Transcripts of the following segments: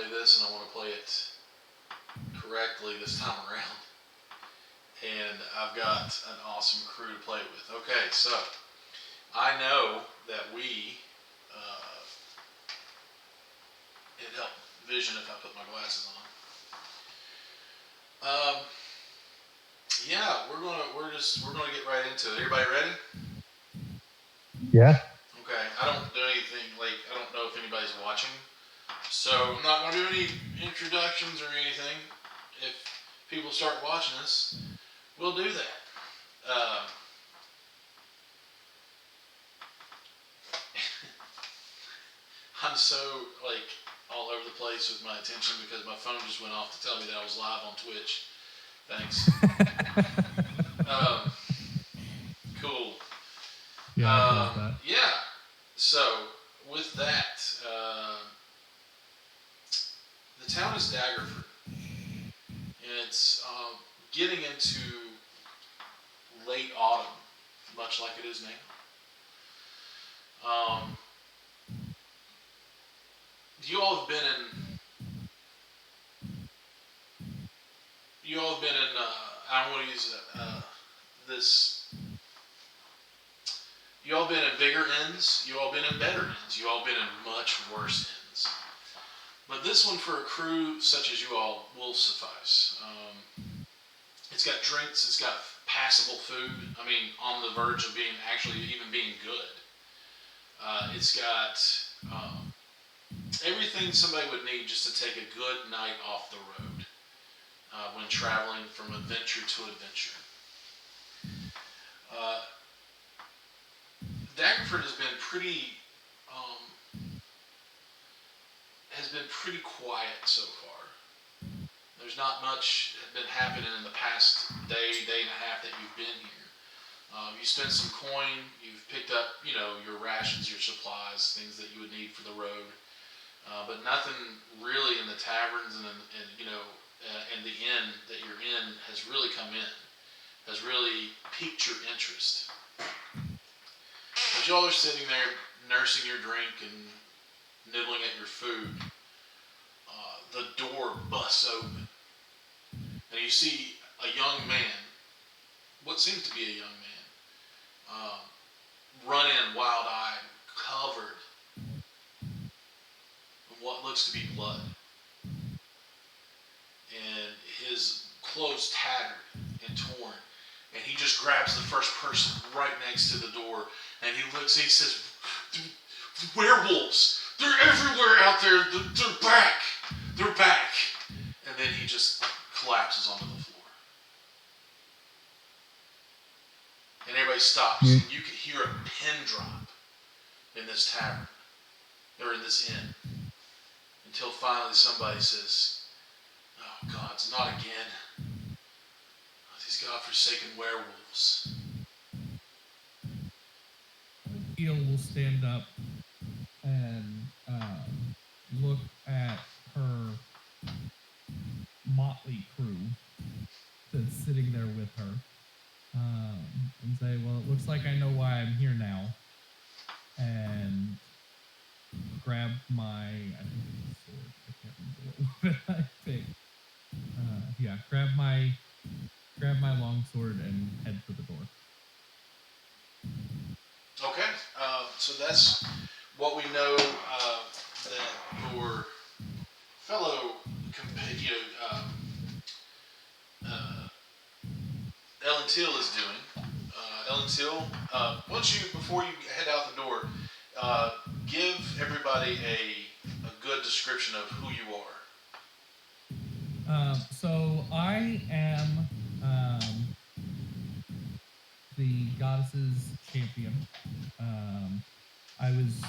play this, and I want to play it correctly this time around. And I've got an awesome crew to play it with. Okay, so I know that it helped vision if I put my glasses on. Yeah, we're gonna get right into it. Everybody ready? Yeah. Okay. I don't do anything like I don't know if anybody's watching, so I'm not gonna do any introductions or anything. If people start watching us, we'll do that. Uh, I'm so like all over the place with my attention because my phone just went off to tell me that I was live on Twitch. Thanks. Cool. Yeah. So with that, the town is Daggerford, and it's getting into late autumn, much like it is now. You all have been in. You all have been in. I don't want to use this. You all been in bigger inns. You all been in better inns. You all been in much worse inns. But this one, for a crew such as you all, will suffice. It's got drinks. It's got passable food. I mean, on the verge of being actually even being good. It's got everything somebody would need just to take a good night off the road when traveling from adventure to adventure. Daggerford has been pretty quiet so far. There's not much been happening in the past day and a half that you've been here. You spent some coin. You've picked up, your rations, your supplies, things that you would need for the road. But nothing really in the taverns and the inn that you're in has really come in, has really piqued your interest. But y'all are sitting there nursing your drink and nibbling at your food. The door busts open, and you see a young man, what seems to be a young man, run in wild-eyed, covered in what looks to be blood. And his clothes tattered and torn. And he just grabs the first person right next to the door. And he looks and he says, "Werewolves! They're everywhere out there! They're back! They're back!" And then he just collapses onto the floor. And everybody stops. And you can hear a pin drop in this tavern. Or in this inn. Until finally somebody says, "Oh, gods, not again. These godforsaken werewolves." Eel will stand up and look at her motley crew that's sitting there with her and say, "Well, it looks like I know why I'm here now." And grab my, I think it's a sword. I can't remember what I picked. Grab my long sword and head for the door. Okay, so that's what we know that your fellow Ellen Till is doing. Ellen Till, before you head out the door, give everybody a good description of who you are. So I am the goddess's champion. I was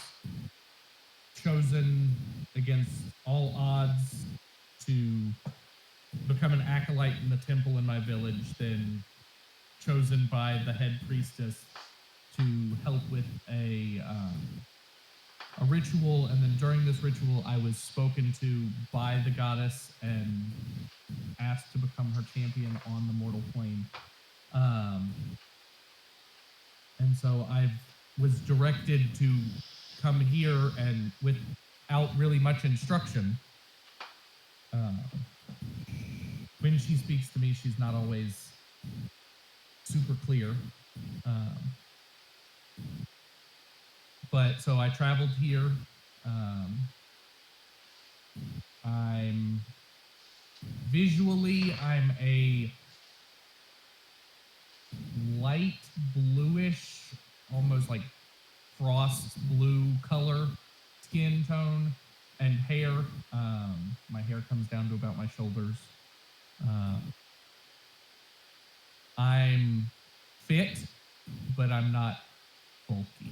chosen against all odds to become an acolyte in the temple in my village, then chosen by the head priestess to help with a ritual, and then during this ritual I was spoken to by the goddess and asked to become her champion on the mortal plane. And so I was directed to come here and without really much instruction, when she speaks to me, she's not always super clear. But so I traveled here. I'm a light bluish, almost like frost blue color skin tone and hair. My hair comes down to about my shoulders. I'm fit, but I'm not bulky,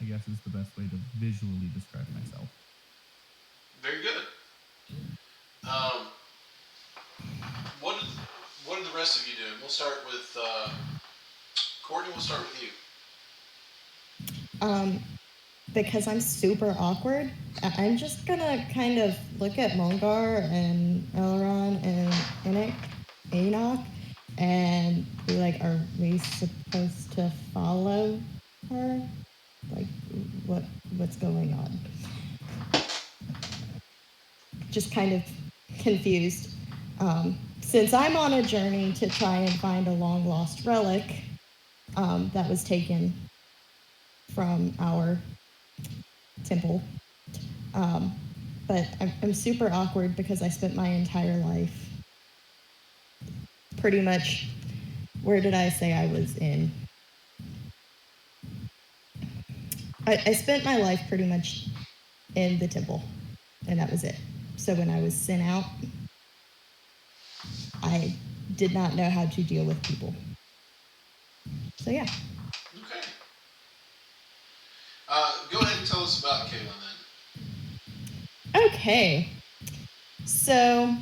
I guess is the best way to visually describe myself. Very good. What are the rest of you doing? We'll start with Courtney. We'll start with you. Because I'm super awkward, I'm just gonna kind of look at Mulgar and Elrond and Enoch and be like, are we supposed to follow her? Like, what's going on? Just kind of confused. Since I'm on a journey to try and find a long lost relic that was taken from our temple. But I'm super awkward because I spent my entire life pretty much, where did I say I was in? I spent my life pretty much in the temple, and that was it. So when I was sent out, I did not know how to deal with people. So yeah. Okay. Go ahead and tell us about Kaylin then. Okay. So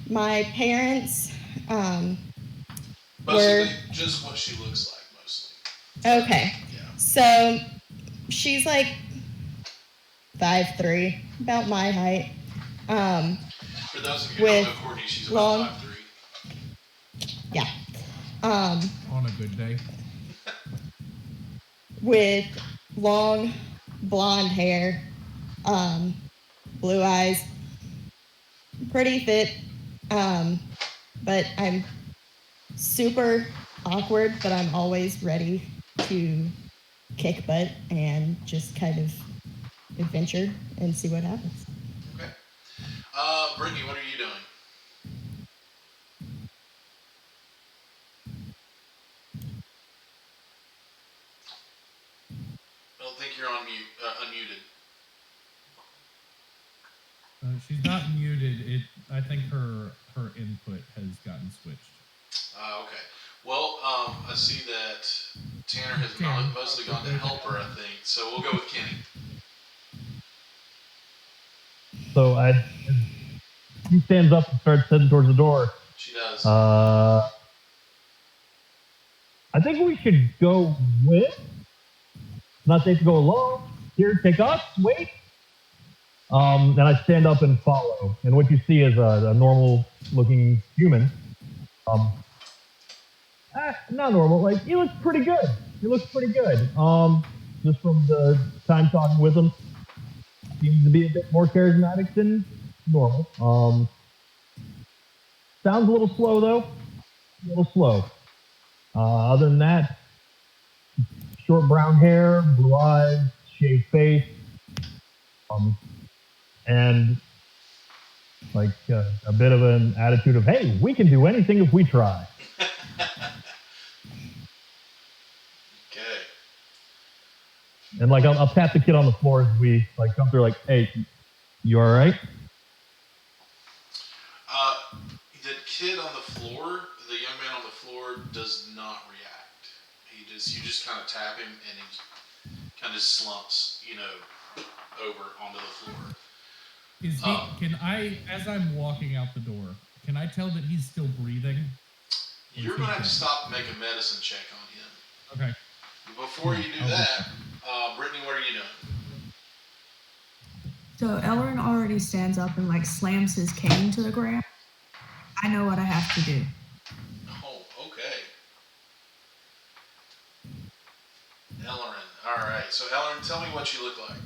my parents Basically, just what she looks like, mostly. Okay. Yeah. So she's like 5'3", about my height. For those of you who don't know Courtney, she's about 5'3". Yeah. On a good day. With long blonde hair, blue eyes, pretty fit, but I'm super awkward, but I'm always ready to kick butt and just kind of adventure and see what happens. Okay. Brittany, what are you doing? I don't think you're on mute, unmuted. She's not muted. I think her input has gotten switched. Okay. Well, I see that Tanner has mostly gone to help her, I think. So we'll go with Kenny. So she stands up and starts heading towards the door. She does. I think we should go with. Not safe to go alone. Here, take us. Wait. And I stand up and follow. And what you see is a normal-looking human. Not normal. Like, he looks pretty good. Just from the time talking with him, seems to be a bit more charismatic than normal. Sounds a little slow, though. Other than that, short brown hair, blue eyes, shaved face, and like a bit of an attitude of, hey, we can do anything if we try. Okay. And like I'll tap the kid on the floor as we like come through, like, hey, you all right? The kid on the floor, the young man on the floor, does not react. You just kind of tap him, and he kind of slumps, over onto the floor. Is he? Can I, as I'm walking out the door, can I tell that he's still breathing? You're gonna have to stop and make a medicine check on him. Okay. Before you do that, Brittany, what are you doing? So Elrond already stands up and like slams his cane to the ground. I know what I have to do. Oh, okay. Elrond. All right. So Elrond, tell me what you look like.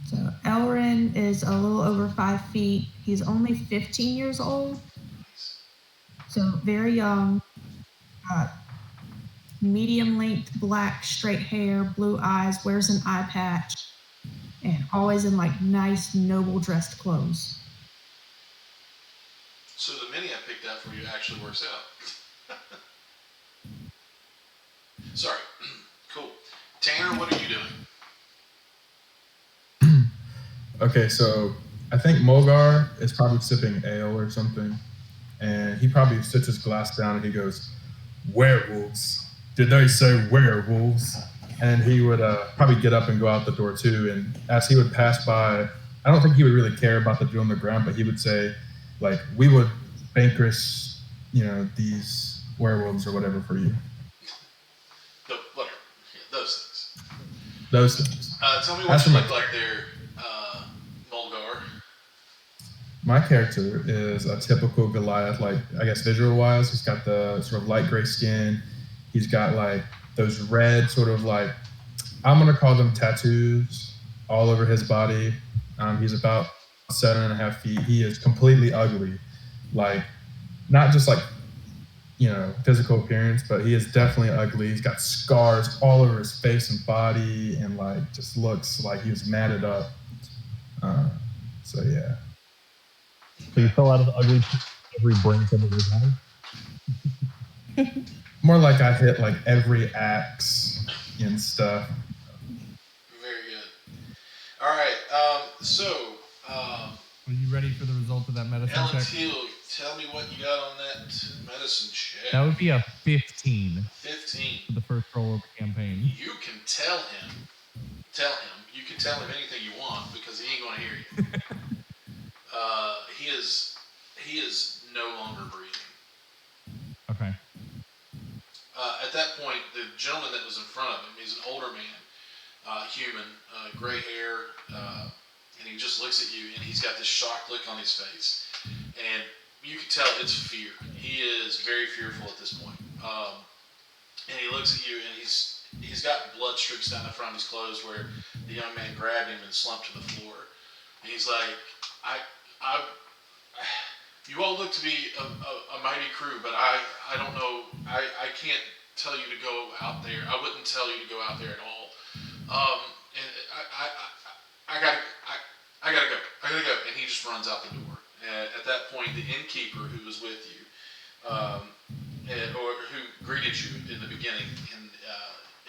So Elrin is a little over 5 feet. He's only 15 years old, so very young. Medium length black straight hair, blue eyes, wears an eye patch, and always in like nice, noble dressed clothes. So the mini I picked out for you actually works out. Sorry. Cool. Tanner, what are you doing? Okay, so I think Mulgar is probably sipping ale or something, and he probably sits his glass down and he goes, "Werewolves. Did they say werewolves?" And he would probably get up and go out the door too. And as he would pass by, I don't think he would really care about the drill on the ground, but he would say, like, "We would vanquish, these werewolves or whatever for you." Whatever. Yeah, those things. Those things. Tell me what you look like there, Mulgar. My character is a typical Goliath, like, I guess visual-wise. He's got the sort of light gray skin. He's got, like, those red sort of, like, I'm going to call them tattoos all over his body. He's about 7.5 feet. He is completely ugly. Like, not just, like, physical appearance, but he is definitely ugly. He's got scars all over his face and body and, like, just looks like he was matted up. So, yeah. So you fell out of the ugly every brink of the design? More like I hit like every axe and stuff. Very good. All right. Are you ready for the result of that medicine Ellen check? Teal, tell me what you got on that medicine check. That would be a 15. 15. For the first roll of the campaign. You can tell him. You can tell him anything you want because he ain't going to hear you. He is no longer breathing. Okay. At that point, the gentleman that was in front of him, he's an older man, human, gray hair, and he just looks at you, and he's got this shocked look on his face, and you can tell it's fear. He is very fearful at this point, and he looks at you, and he's got blood streaks down the front of his clothes where the young man grabbed him and slumped to the floor, and he's like, you all look to be a mighty crew, but I don't know. I can't tell you to go out there. I wouldn't tell you to go out there at all. And I gotta go. And he just runs out the door. And at that point, the innkeeper who was with you, or who greeted you in the beginning, and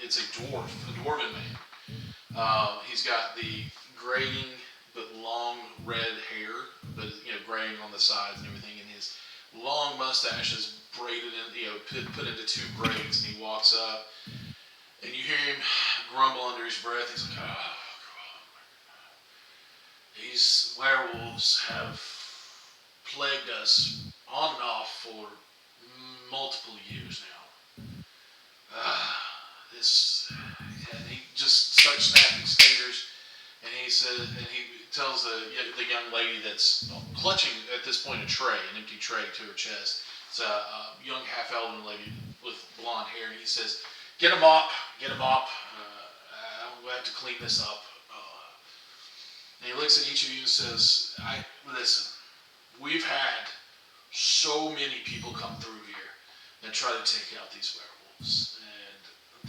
it's a dwarven man. He's got the graying but long red hair, but graying on the sides and everything, and his long mustache is braided in, put into 2 braids, and he walks up, and you hear him grumble under his breath. He's like, "Oh, these werewolves have plagued us on and off for multiple years now. And he just starts snapping his fingers, and he tells the young lady that's clutching at this point an empty tray to her chest. It's a young half-elven lady with blonde hair, and he says, "Get a mop. We'll have to clean this up." And he looks at each of you and says, "Listen, we've had so many people come through here and try to take out these werewolves, and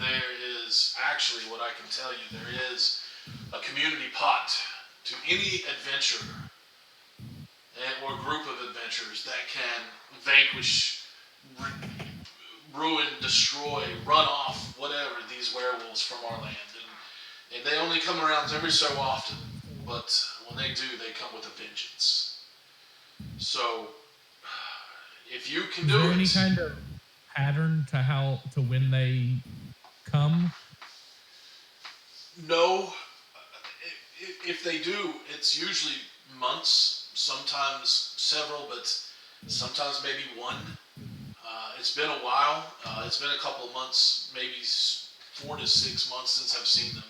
there is actually, what I can tell you, there is a community pot to any adventurer or group of adventurers that can vanquish, ruin, destroy, run off, whatever, these werewolves from our land. And they only come around every so often, but when they do, they come with a vengeance. So, if you can do it..." Is there any kind of pattern to when they come? No. If they do, it's usually months, sometimes several, but sometimes maybe one. It's been a while. It's been a couple of months, maybe 4 to 6 months since I've seen them,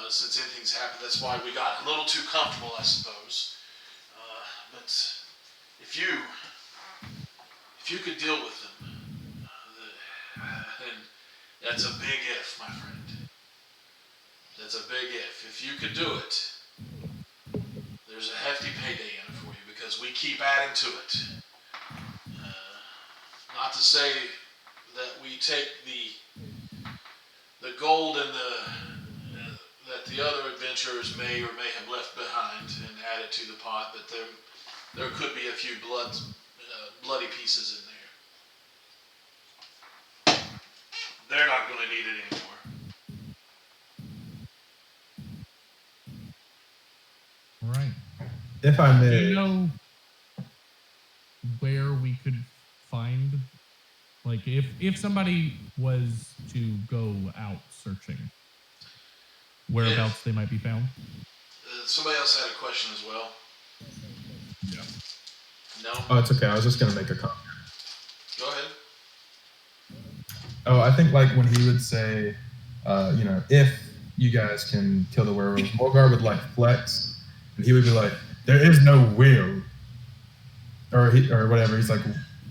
since anything's happened. That's why we got a little too comfortable, I suppose. But if you could deal with them, then that's a big if, my friend. That's a big if. If you could do it, there's a hefty payday in it for you because we keep adding to it. Not to say that we take the gold and that the other adventurers may or may have left behind and add it to the pot, but there could be a few bloody pieces in there. They're not going to need it anymore. All right. If I Do may, you know where we could find, like, if somebody was to go out searching, whereabouts they might be found? Somebody else had a question as well. Yeah. No? Oh, it's okay. I was just gonna make a comment. Go ahead. Oh, I think like when he would say, if you guys can kill the werewolf, Mulgar would like flex, and he would be like, "There is no will," or whatever. He's like,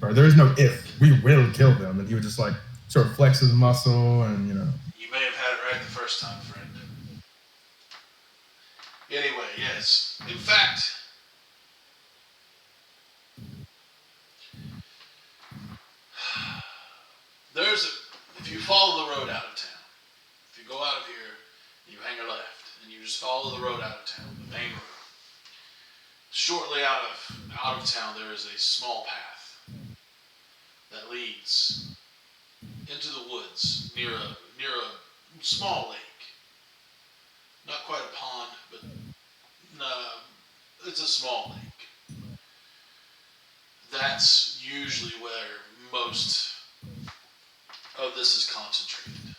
or there is no if. We will kill them, and he would just like sort of flex his muscle, and You may have had it right the first time, friend. Anyway, yes. In fact, if you follow the road out of town, if you go out of here, you hang a left, and you just follow the road out of town, the main road. Shortly out of town, there is a small path that leads into the woods near a small lake. Not quite a pond, but it's a small lake. That's usually where most of this is concentrated.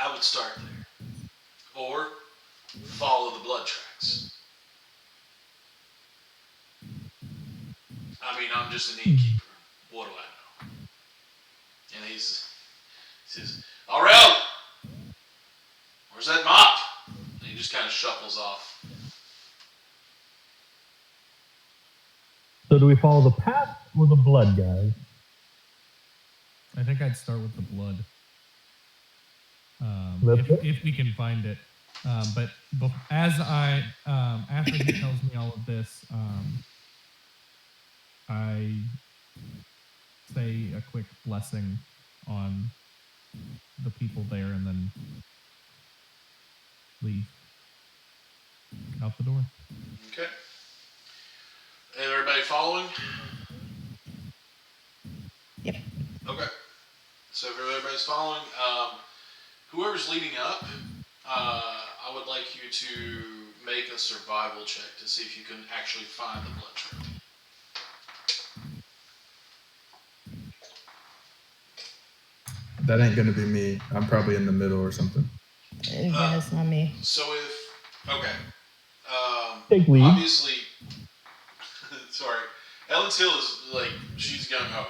I would start there. Or follow the blood tracks. I mean, I'm just an innkeeper. What do I know? And he says, Aurel! Where's that mop? And he just kind of shuffles off. So do we follow the path or the blood, guys? I think I'd start with the blood. That's it? If we can find it. But as after he tells me all of this, I say a quick blessing on the people there and then leave out the door. Okay. Everybody following? Yep. Okay. So if everybody's following, whoever's leading up, I would like you to make a survival check to see if you can actually find the blood trail. that ain't gonna be me. I'm probably in the middle or something. Then it's not me. So Take lead. obviously, sorry, Ellen's Hill is like, she's gung ho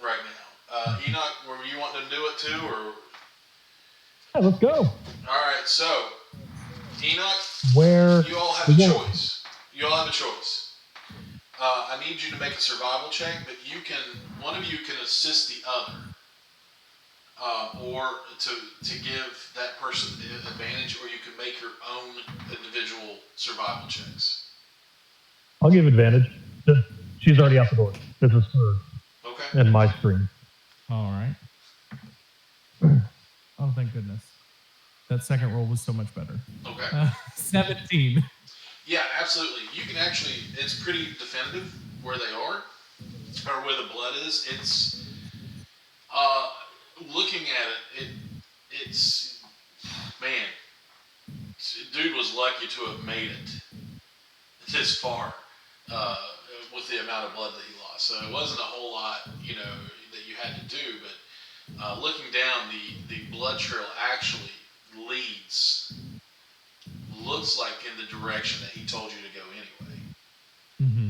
right now. Enoch, were you wanting to do it too, or? Yeah, let's go. Alright, so, Enoch, Where? you all have a choice. You all have a choice. I need you to make a survival check, but one of you can assist the other. Or to give that person the advantage, or you can make your own individual survival checks. I'll give advantage. She's already out the door. This is her Okay. and my screen. All right. Oh, thank goodness. That second roll was so much better. Okay. 17. Yeah, absolutely. You can actually, it's pretty definitive where they are, or where the blood is. It's, looking at it's, man, dude was lucky to have made it this far, with the amount of blood that he lost. So it wasn't a whole lot, that you had to do, but, looking down, the blood trail actually looks like in the direction that he told you to go anyway. Mm-hmm.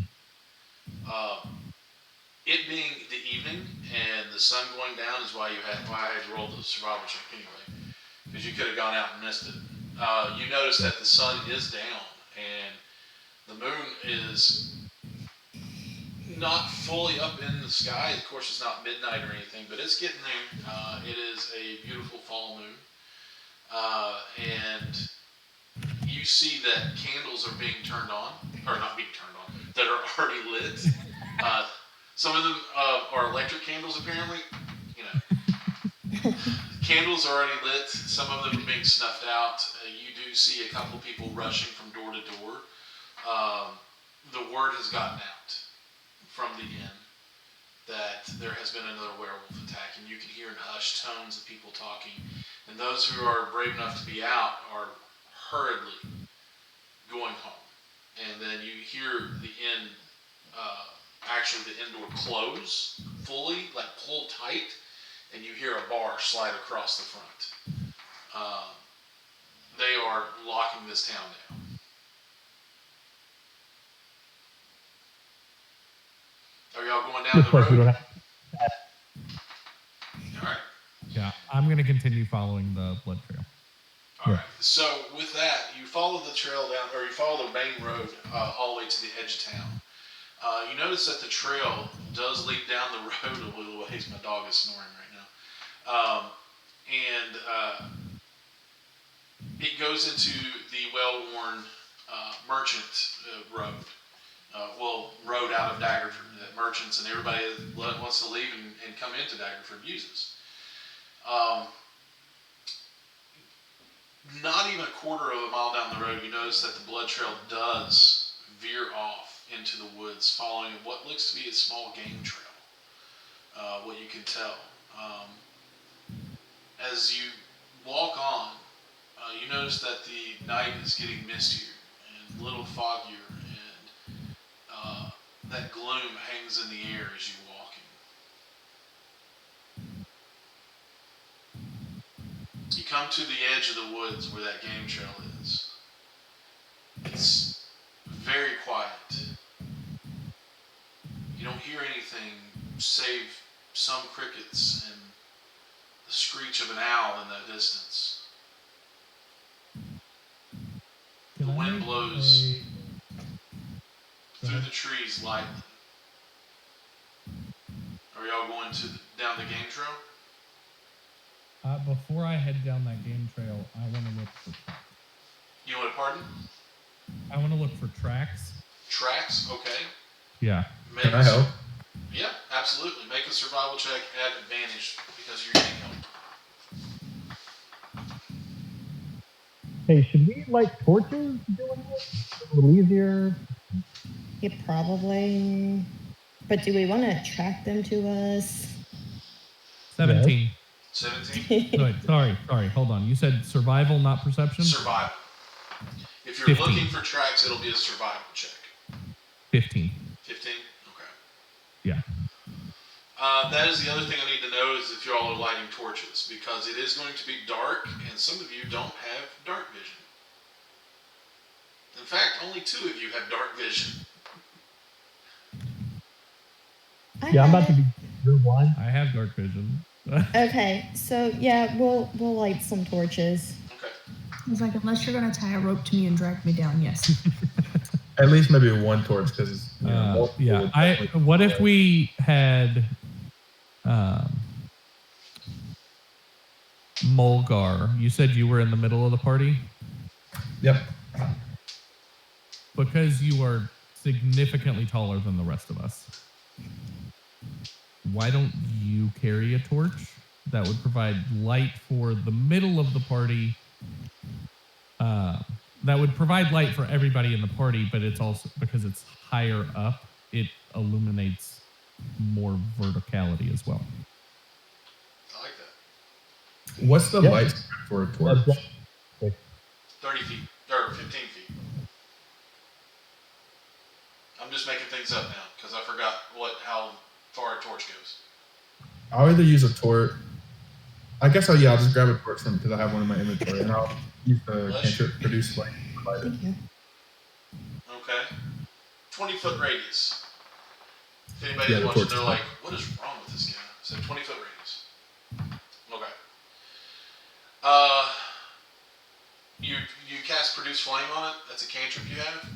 It being the evening and the sun going down is why I had to roll the survival check anyway, because you could have gone out and missed it. You notice that the sun is down and the moon is not fully up in the sky. Of course, it's not midnight or anything, but it's getting there. It is a beautiful fall moon, and you you see that candles are being turned on, or not being turned on, that are already lit. Some of them are electric candles, apparently. Candles are already lit. Some of them are being snuffed out. You do see a couple people rushing from door to door. The word has gotten out from the inn that there has been another werewolf attack, and you can hear in hushed tones of people talking. And those who are brave enough to be out are hurriedly going home. And then you hear the inn, actually the inn door close fully, like pull tight, and you hear a bar slide across the front. They are locking this town down. Are y'all going down Looks the like we don't road? have. All right. Yeah, I'm gonna continue following the blood trail. All right. So with that, you follow the trail down, or you follow the main road all the way to the edge of town. You notice that the trail does lead down the road a little ways. My dog is snoring right now. It goes into the well-worn merchant road. Road out of Daggerford that merchants and everybody that wants to leave and come into Daggerford uses. Not even a quarter of a mile down the road, you notice that the blood trail does veer off into the woods, following what looks to be a small game trail. What you can tell. As you walk on, you notice that the night is getting mistier and a little foggier, and that gloom hangs in the air as you're walking. You come to the edge of the woods where that game trail is. It's very quiet. You don't hear anything save some crickets and the screech of an owl in the distance. The wind blows through the trees lightly. Are y'all going down the game trail? Before I head down that game trail, I want to look for tracks. You want to pardon? I want to look for tracks. Tracks? Okay. Yeah. Can I help? Yeah, absolutely. Make a survival check at advantage because you're getting help. Hey, should we light torches doing this? A little easier. Yeah, probably. But do we want to attract them to us? 17. 17? Wait, sorry, hold on. You said survival, not perception? Survival. If you're 15. looking for tracks, it'll be a survival check. 15. 15? Okay. Yeah. That is the other thing I need to know is if you all are lighting torches, because it is going to be dark, and some of you don't have dark vision. In fact, only 2 of you have dark vision. Yeah, I'm about to be real blind. I have dark vision. Okay, so yeah, we'll light some torches. Okay. I was like, unless you're going to tie a rope to me and drag me down, yes. At least maybe one torch, because yeah. What if we had Mulgar? You said you were in the middle of the party? Yep. Because you are significantly taller than the rest of us, why don't you carry a torch that would provide light for the middle of the party? That would provide light for everybody in the party, but it's also, because it's higher up, it illuminates more verticality as well. I like that. What's the light for a torch? 30 feet, or 15 feet. I'm just making things up now, because I forgot how far a torch goes. I'll either use a torch. I guess I'll just grab a torch because I have one in my inventory, and I'll use the cantrip produce flame to light it. Okay. 20-foot radius. If anybody's watching, they're like, what is wrong with this guy? So 20-foot radius. Okay. You cast produce flame on it? That's a cantrip you have?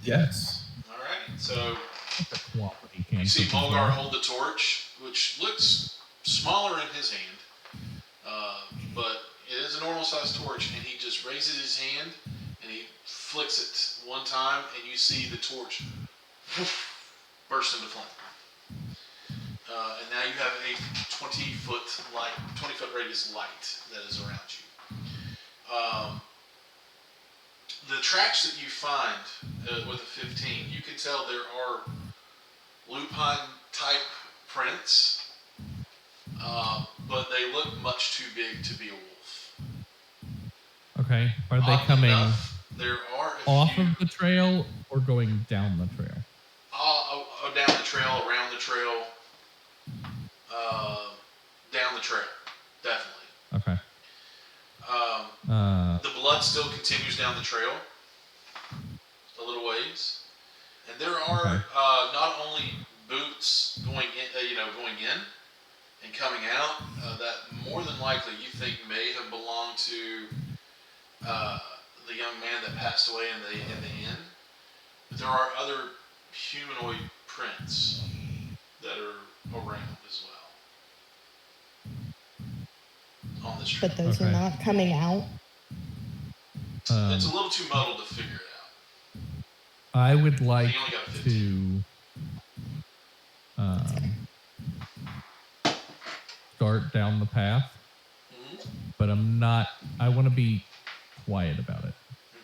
Yes. Alright, so Quality you see cantrip as Mulgar well. hold the torch, which looks smaller in his hand, but it is a normal sized torch, and he just raises his hand, And he flicks it one time, and you see the torch burst into flame. And now you have a 20-foot radius light that is around you. The tracks that you find with a 15, you can tell there are lupine-type prints, but they look much too big to be a wolf. Okay. Are they Oddly coming enough, there are off of the trail or going down the trail? Down the trail, around the trail, down the trail, definitely. Okay. The blood still continues down the trail a little ways, and there are not only boots going in and coming out that more than likely you think may have belonged to the young man that passed away in the inn. But there are other humanoid prints that are around as well on this trail. But those are not coming out. It's a little too muddled to figure it out. I would like You only got 15. to start down the path, but I want to be quiet about it.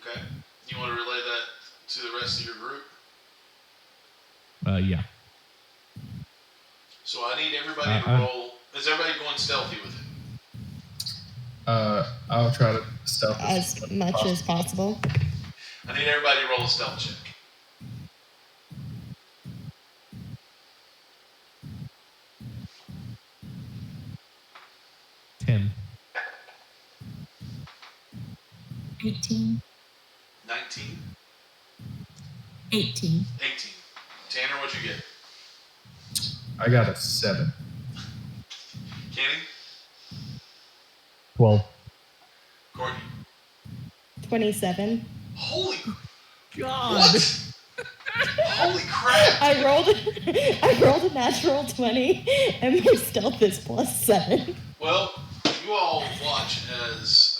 Okay. You want to relay that to the rest of your group? Yeah. So I need everybody to roll. Is everybody going stealthy with it? I'll try to stealth As much as possible. I need everybody to roll a stealth check. 10. 18. 19? 18. 18. Tanner, what'd you get? I got a 7. Kenny? 12. Courtney? 27. Holy God! What? Holy crap! I rolled a natural 20, and my stealth is +7. Well, you all watch as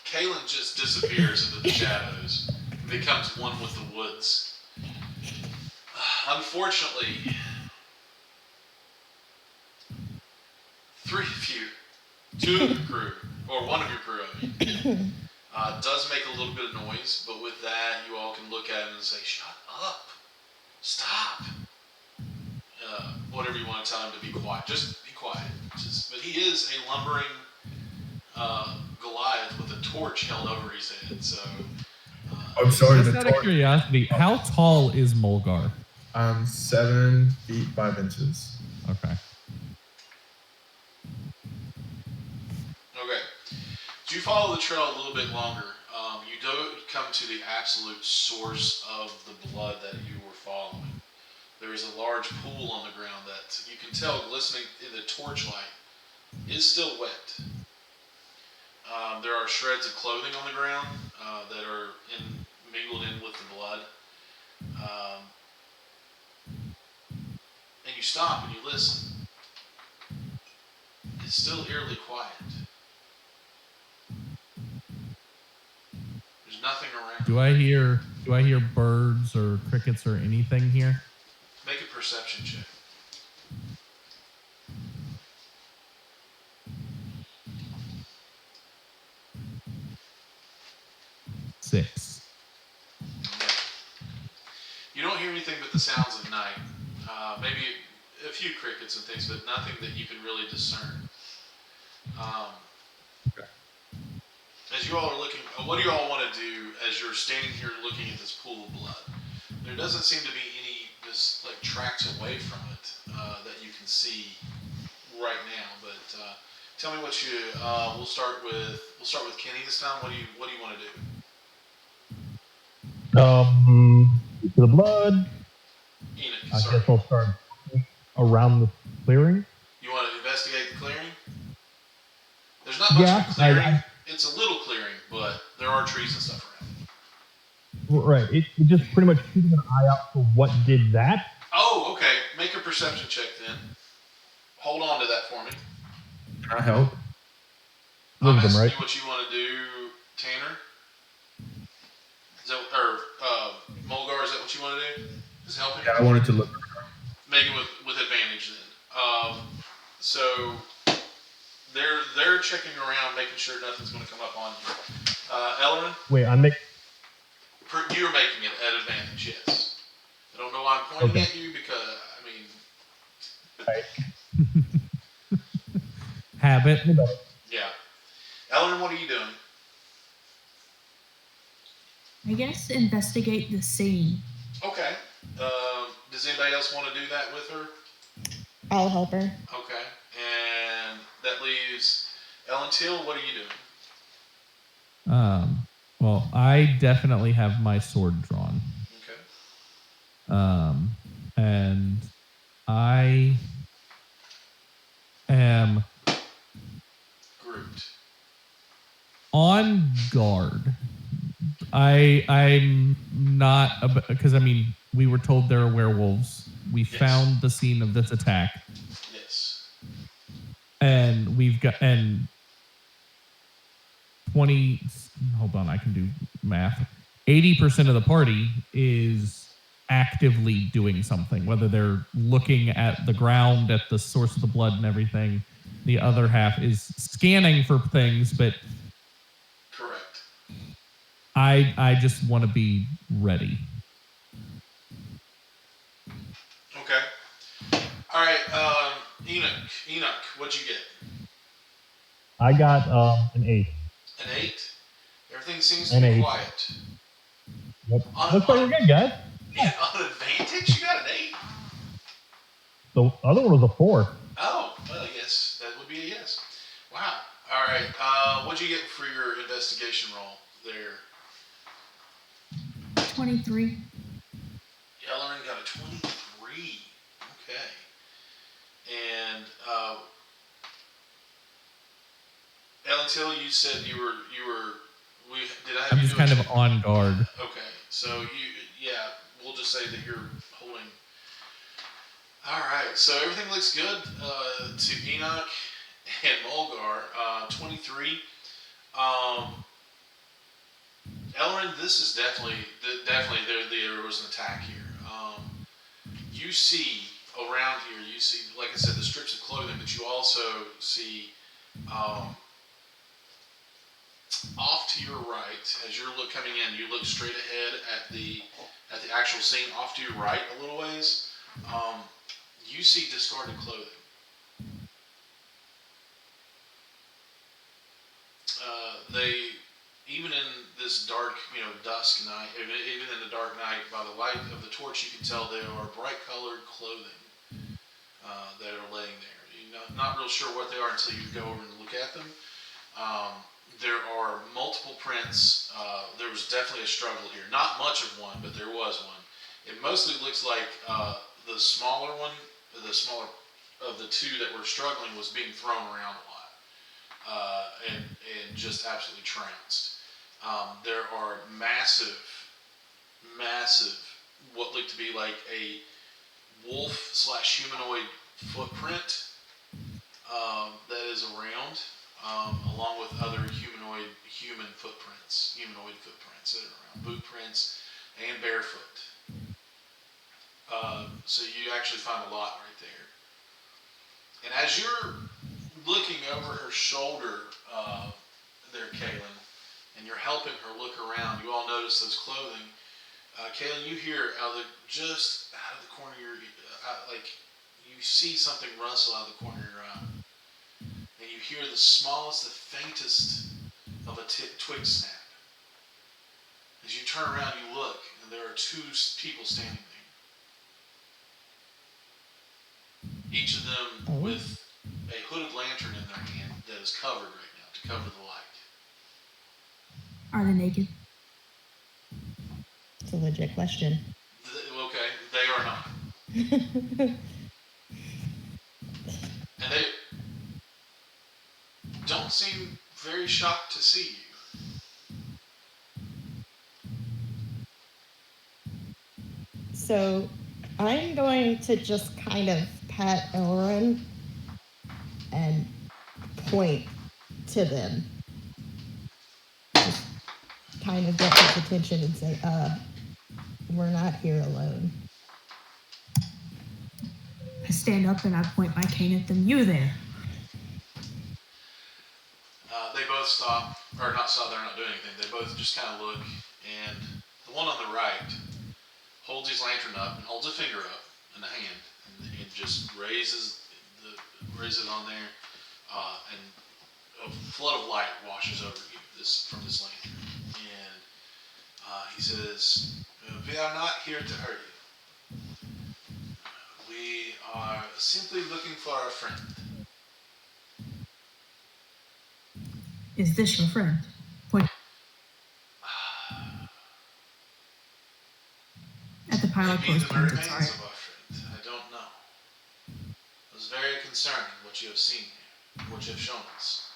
Kaylin just disappears into the shadows and becomes one with the woods. Unfortunately, 3 of you, 2 of your crew, or 1 of your crew, does make a little bit of noise, but with that, you all can look at him and say, "Shut up! Stop!" Whatever you want to tell him to be quiet. Just be quiet. But he is a lumbering Goliath with a torch held over his head, so... I'm sorry, Just out of curiosity, how tall is Mulgar? I'm 7 feet 5 inches. Okay. Okay. So you follow the trail a little bit longer. You do come to the absolute source of the blood that you were following. There is a large pool on the ground that you can tell, glistening in the torchlight, is still wet. There are shreds of clothing on the ground that are mingled in with the blood. And you stop and you listen. It's still eerily quiet. There's nothing around. Do I hear birds or crickets or anything here? Make a perception check. 6. You don't hear anything but the sounds of night. Maybe a few crickets and things, but nothing that you can really discern. Okay. As you all are looking, what do you all want to do as you're standing here looking at this pool of blood? There doesn't seem to be any just like tracks away from it that you can see right now. But tell me what you. We'll start with Kenny this time. What do you want to do? To the blood. Enoch, I sorry. guess I'll start around the clearing. You want to investigate the clearing? There's not much of a clearing. It's a little clearing, but there are trees and stuff around. Right. It just pretty much keeping an eye out for what did that. Oh, okay. Make a perception check then. Hold on to that for me. Can I help? I'm Wisdom, asking right? you what you want to do, Tanner. what you want to do? Is help him? Yeah, I wanted to look. Make it with advantage then. So they're checking around, making sure nothing's going to come up on you. Ellerin, Wait, you're making it at advantage, yes. I don't know why I'm pointing at you because, Habit. yeah. Ellerin, what are you doing? I guess investigate the scene. Okay. Does anybody else want to do that with her? I'll help her. Okay. And that leaves Ellen Till. What are you doing? Well, I definitely have my sword drawn. Okay. And I am Grouped. on guard. I'm not, because I mean, we were told there are werewolves. We found the scene of this attack. Yes. And we've got, and 20, hold on, I can do math. 80% of the party is actively doing something, whether they're looking at the ground, at the source of the blood and everything. The other half is scanning for things, but correct. I just want to be ready. Okay. All right. Enoch, what'd you get? I got an 8. An 8. Everything seems to be quiet. Yep. Looks like we're good, guys. Yeah, on advantage, you got an 8. The other one was a 4. Oh, well, yes, that would be a yes. Wow. All right. What'd you get for your investigation roll there? 23. Ellerin got a 23. Okay. And Ellen Till, you said you were. Did I have I'm you just do kind of on guard. Okay. So we'll just say that you're holding. All right. So everything looks good to Enoch and Mulgar. 23. Ellerin, this is definitely there was an attack here. You see around here, like I said, the strips of clothing, but you also see off to your right as you're coming in. You look straight ahead at the actual scene. Off to your right a little ways, you see discarded clothing. They, even in this dark, dusk night, even in the dark night, by the light of the torch, you can tell there are bright-colored clothing that are laying there. You're not real sure what they are until you go over and look at them. There are multiple prints. There was definitely a struggle here. Not much of one, but there was one. It mostly looks like the smaller one, the smaller of the two that were struggling, was being thrown around a lot. And just absolutely trounced. There are massive, what looked to be like a wolf/humanoid footprint that is around, along with other humanoid footprints that are around, boot prints and barefoot. So you actually find a lot right there. And as you're looking over her shoulder there, Kaylin, and you're helping her look around, you all notice those clothing. Kaylin, you hear just out of the corner of your like you see something rustle out of the corner of your eye, and you hear the smallest, the faintest of a twig snap. As you turn around, you look, and there are two people standing there. Each of them with a hooded lantern in their hand that is covered right now to cover the light. Are they naked? It's a legit question. Okay, they are not. And they don't seem very shocked to see you. So I'm going to just kind of pat Ellerin and point to them. Just kind of get his attention and say, we're not here alone. I stand up and I point my cane at them. You there. They both stop, or not stop, they're not doing anything. They both just kind of look, and the one on the right holds his lantern up and holds a finger up in the hand, and just raises it on there, and a flood of light washes over you from this lantern. And he says, "We are not here to hurt you. We are simply looking for a friend." Is this your friend? Point at the pile of Maybe clothes the pointed. remains Sorry. of our friend. I don't know. It was very concerning what you have seen here, what you have shown us.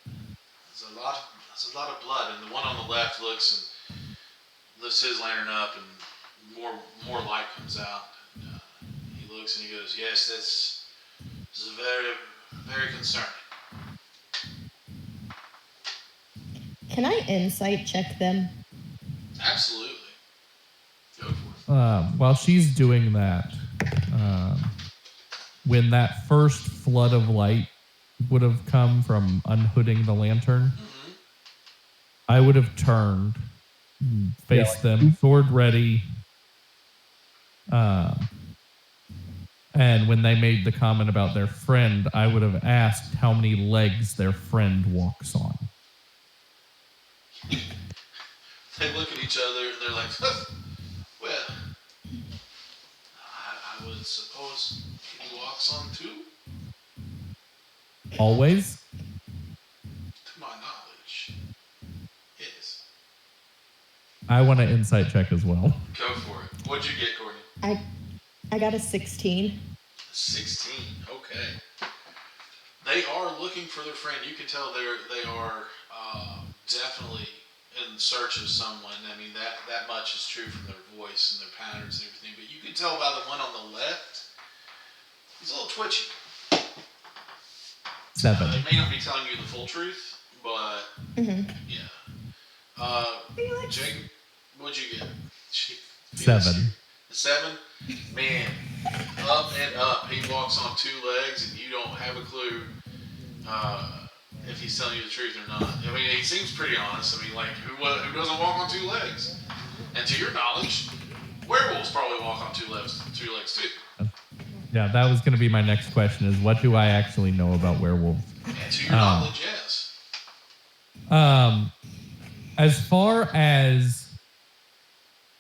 There's a lot of blood, and the one on the left looks and lifts his lantern up, and more light comes out. And, he looks and he goes, "Yes, this is very, very concerning." Can I insight check them? Absolutely. Go for it. While she's doing that, when that first flood of light would have come from unhooding the lantern, Mm-hmm. I would have turned, faced them, sword ready. And when they made the comment about their friend, I would have asked how many legs their friend walks on. They look at each other and they're like, "Well, I would suppose he walks on two, Always? to my knowledge. Yes." I want to insight check as well. Go for it. What'd you get, Courtney? I got a 16. 16. Okay. They are looking for their friend. You can tell they are definitely in search of someone. I mean, that much is true from their voice and their patterns and everything. But you can tell by the one on the left, he's a little twitchy. 7. It may not be telling you the full truth, but yeah. Jacob, what'd you get? 7. 7? Man, up and up. He walks on two legs, and you don't have a clue if he's telling you the truth or not. I mean, he seems pretty honest. I mean, like, who doesn't walk on two legs? And to your knowledge, werewolves probably walk on two legs too. Yeah, that was going to be my next question is what do I actually know about werewolves? And to your knowledge, yes. As far as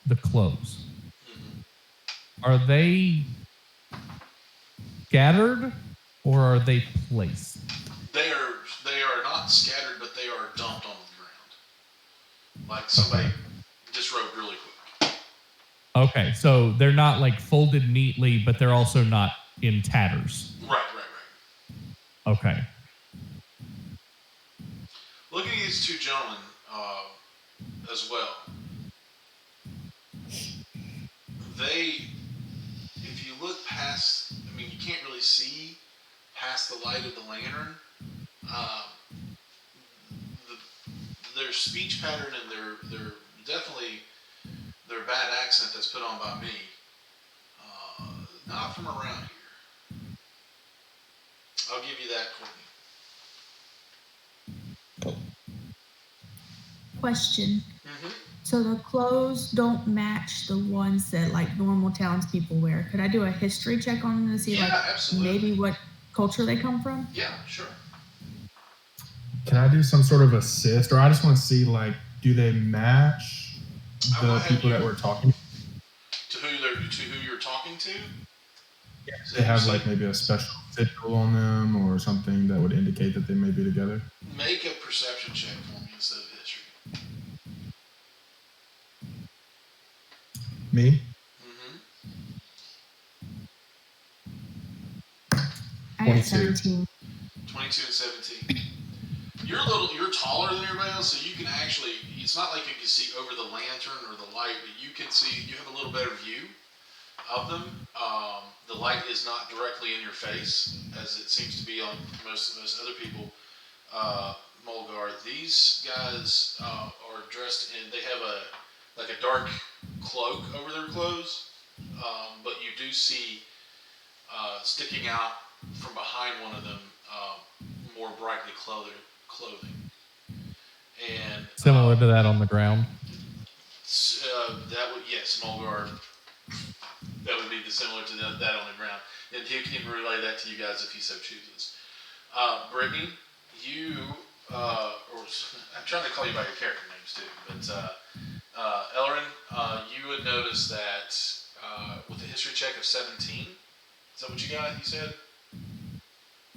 the clothes, are they scattered or are they placed? They are not scattered, but they are dumped on the ground. Like somebody disrobed really quick. Okay, so they're not like folded neatly, but they're also not in tatters. Right. Okay. Look at these two gentlemen as well. If you look past, I mean, you can't really see past the light of the lantern. Their speech pattern and their definitely their bad accent that's put on by me, not from around here. I'll give you that, Courtney. Question. Mm-hmm. So the clothes don't match the ones that like normal townspeople wear. Could I do a history check on them to see absolutely. maybe what culture they come from? Yeah, sure. Can I do some sort of assist, or I just want to see do they match the people that we're talking to? Who you're talking to? Yeah. So they have maybe a special sigil on them or something that would indicate that they may be together. Make a perception check for me instead of history. Me? Mm-hmm. I have 22. 17. 22 and 17. You're taller than everybody else, so you can actually, it's not like you can see over the lantern or the light, but you can see, you have a little better view of them. The light is not directly in your face, as it seems to be on most other people. Mulgar, these guys are dressed in, they have a dark cloak over their clothes, but you do see sticking out from behind one of them more brightly clothing. And Similar to that on the ground. that would, yes, Mulgar. That would be similar to that on the ground, and he can relay that to you guys if he so chooses. Brittany, you, or I'm trying to call you by your character names too, but Elrin, you would notice that with a history check of 17, is that what you got? You said.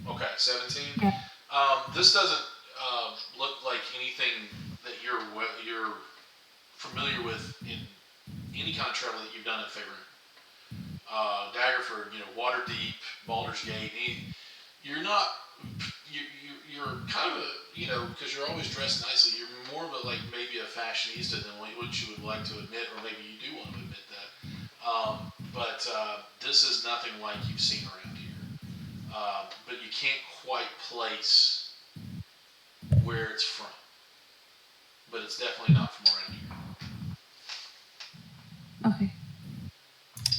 Okay, 17. Yeah. This doesn't look like anything that you're familiar with in any kind of travel that you've done in Faerun. Daggerford, Waterdeep, Baldur's Gate. You're not. You're kind of because you're always dressed nicely. You're more of maybe a fashionista than what you would like to admit, or maybe you do want to admit that. But this is nothing like you've seen around here. But you can't quite place where it's from. But it's definitely not from around here. Okay.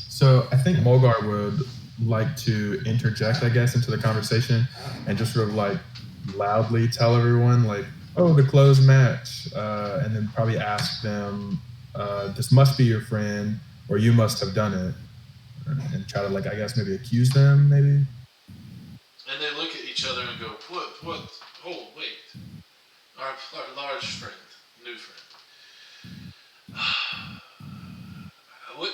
So I think Mulgar would like to interject, I guess, into the conversation and just sort of loudly tell everyone oh, the clothes match, and then probably ask them, this must be your friend, or you must have done it, and try to I guess maybe accuse them, maybe. And they look at each other and go, what? Oh, wait. Our large friend, new friend. What?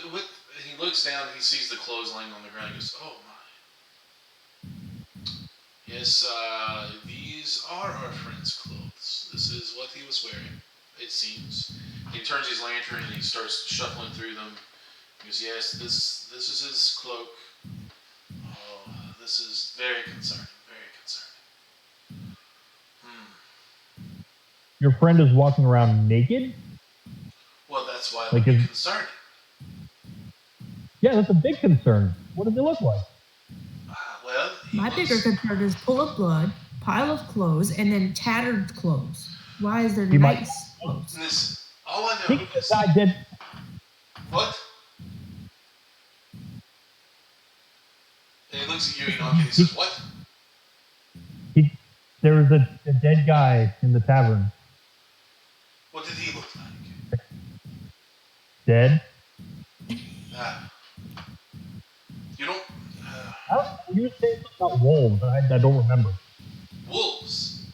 He looks down, he sees the clothes laying on the ground, he goes, oh my. Yes, these are our friend's clothes. This is what he was wearing, it seems. He turns his lantern and he starts shuffling through them. He goes, yes, this is his cloak. Oh, this is very concerning, very concerning. Your friend is walking around naked? Well, that's why it would be concerning. Yeah, that's a big concern. What does it look like? Well, My bigger concern is full of blood, pile of clothes, and then tattered clothes. Why is there nice clothes? Listen, all I know is... I did. What? And he looks at you, and he says, what? There was a dead guy in the tavern. What did he look like? Dead? You don't... You were saying something about wolves, and I don't remember. Wolves?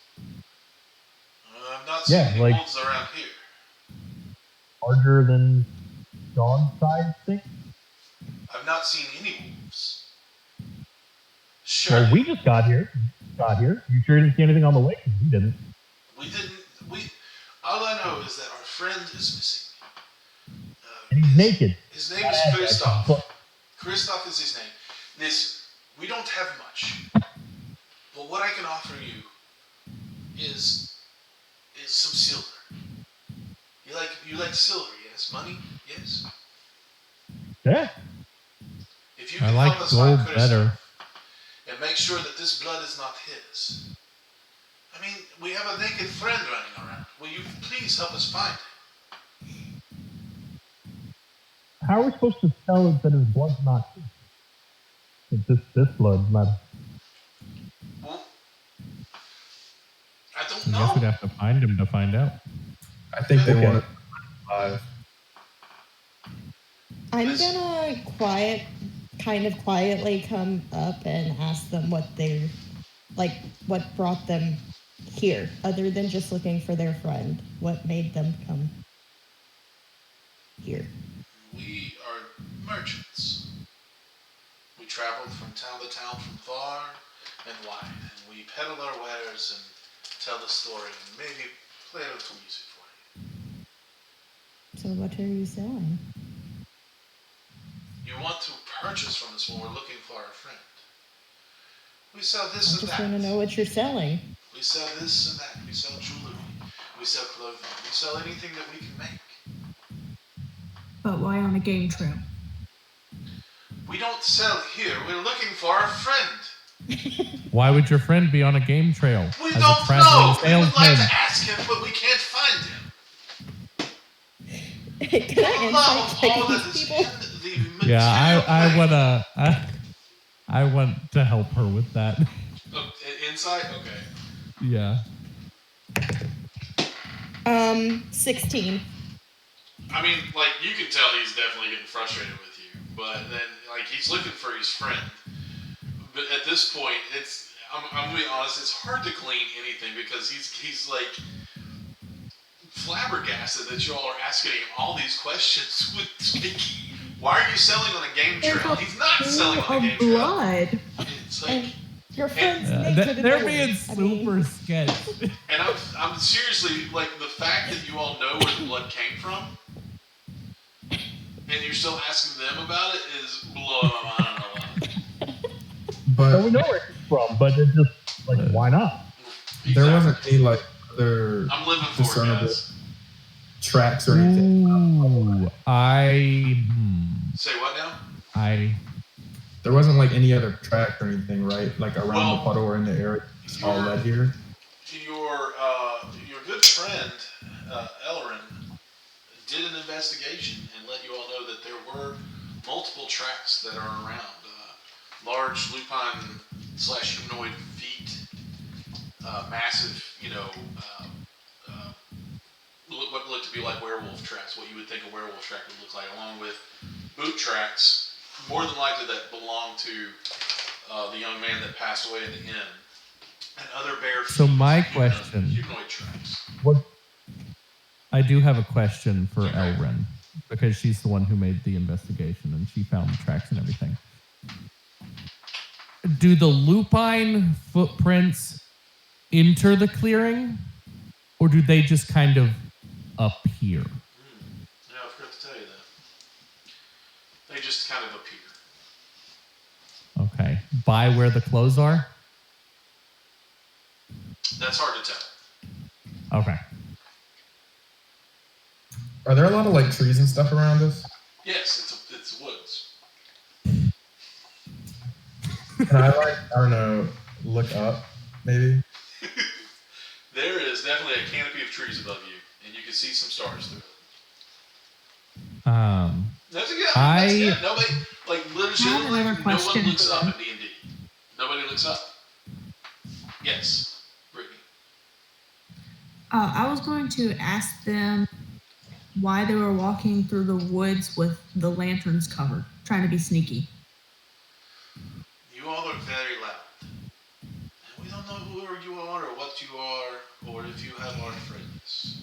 I've not seen any wolves around here. Larger than dog-sized thing? I've not seen any wolves. Sure. Well, we just got here. You sure didn't see anything on the way? We didn't. We didn't. All I know is that our friend is missing. And he's naked. His name is Kristoff. Kristoff is his name. Listen, we don't have much, but what I can offer you is some silver. You like silver, yes? Money, yes? Yeah. If you can I like help us gold find Kristoff better. and make sure that this blood is not his. I mean, we have a naked friend running around. Will you please help us find him? How are we supposed to tell that his blood's not his? This blood's not. Well, I don't I know. guess we'd have to find him to find out. I think they want it alive. I'm gonna kind of quietly come up and ask them what what brought them here, other than just looking for their friend. What made them come here? We are merchants. We travel from town to town from far and wide, and we peddle our wares and tell the story and maybe play a little music for you. So what are you selling? You want to purchase from us when we're looking for our friend. We sell this I and just that. want to know what you're selling. We sell this and that. We sell jewelry. We sell clothing. We sell anything that we can make. But why on a game trail? We don't sell here. We're looking for our friend. Why would your friend be on a game trail? We as a don't traveling know. We would like salesman? to ask him, but we can't find him. Can I insight check these people? Yeah, I want to help her with that. Oh, insight? Okay. Yeah. 16. I mean, like, you can tell he's definitely getting frustrated with you, but then, like, he's looking for his friend. But at this point, I'm gonna be honest, it's hard to glean anything because he's like flabbergasted that y'all are asking him all these questions with like, why are you selling on a game trail? He's not selling on a game trail. Blood. It's like, And your friend's they're being super sketchy. and I'm seriously, like, the fact that you all know where the blood came from and you're still asking them about it is blowing my mind a lot. So we But know where it's from, but it's just like, why not? there wasn't any like other I'm living for it, discernible guys. tracks or anything. Ooh, Say what now? There wasn't like any other track or anything, right? Like around Well, the puddle or in the area. It's all led here. Your good friend Elrin did an investigation and let you all know that there were multiple tracks that are around. Large lupine / humanoid feet, massive, what looked to be like werewolf tracks, what you would think a werewolf track would look like, along with boot tracks, more than likely that belonged to the young man that passed away in the inn, and other bare So my humanoid question- humanoid tracks. I do have a question for Elrin, because she's the one who made the investigation and she found the tracks and everything. Do the lupine footprints enter the clearing, or do they just kind of appear? Yeah, I forgot to tell you that. They just kind of appear. Okay. By where the clothes are? That's hard to tell. Okay. Are there a lot of like trees and stuff around us? Yes, it's woods. Can I like, I don't know, look up maybe? There is definitely a canopy of trees above you, and you can see some stars through it. That's a good. Nobody, like, literally, I have another no question one looks for up them. in D&D. Nobody looks up. Yes, Brittany. I was going to ask them why they were walking through the woods with the lanterns covered, trying to be sneaky. You all are very loud. And we don't know who you are or what you are or if you have our friends.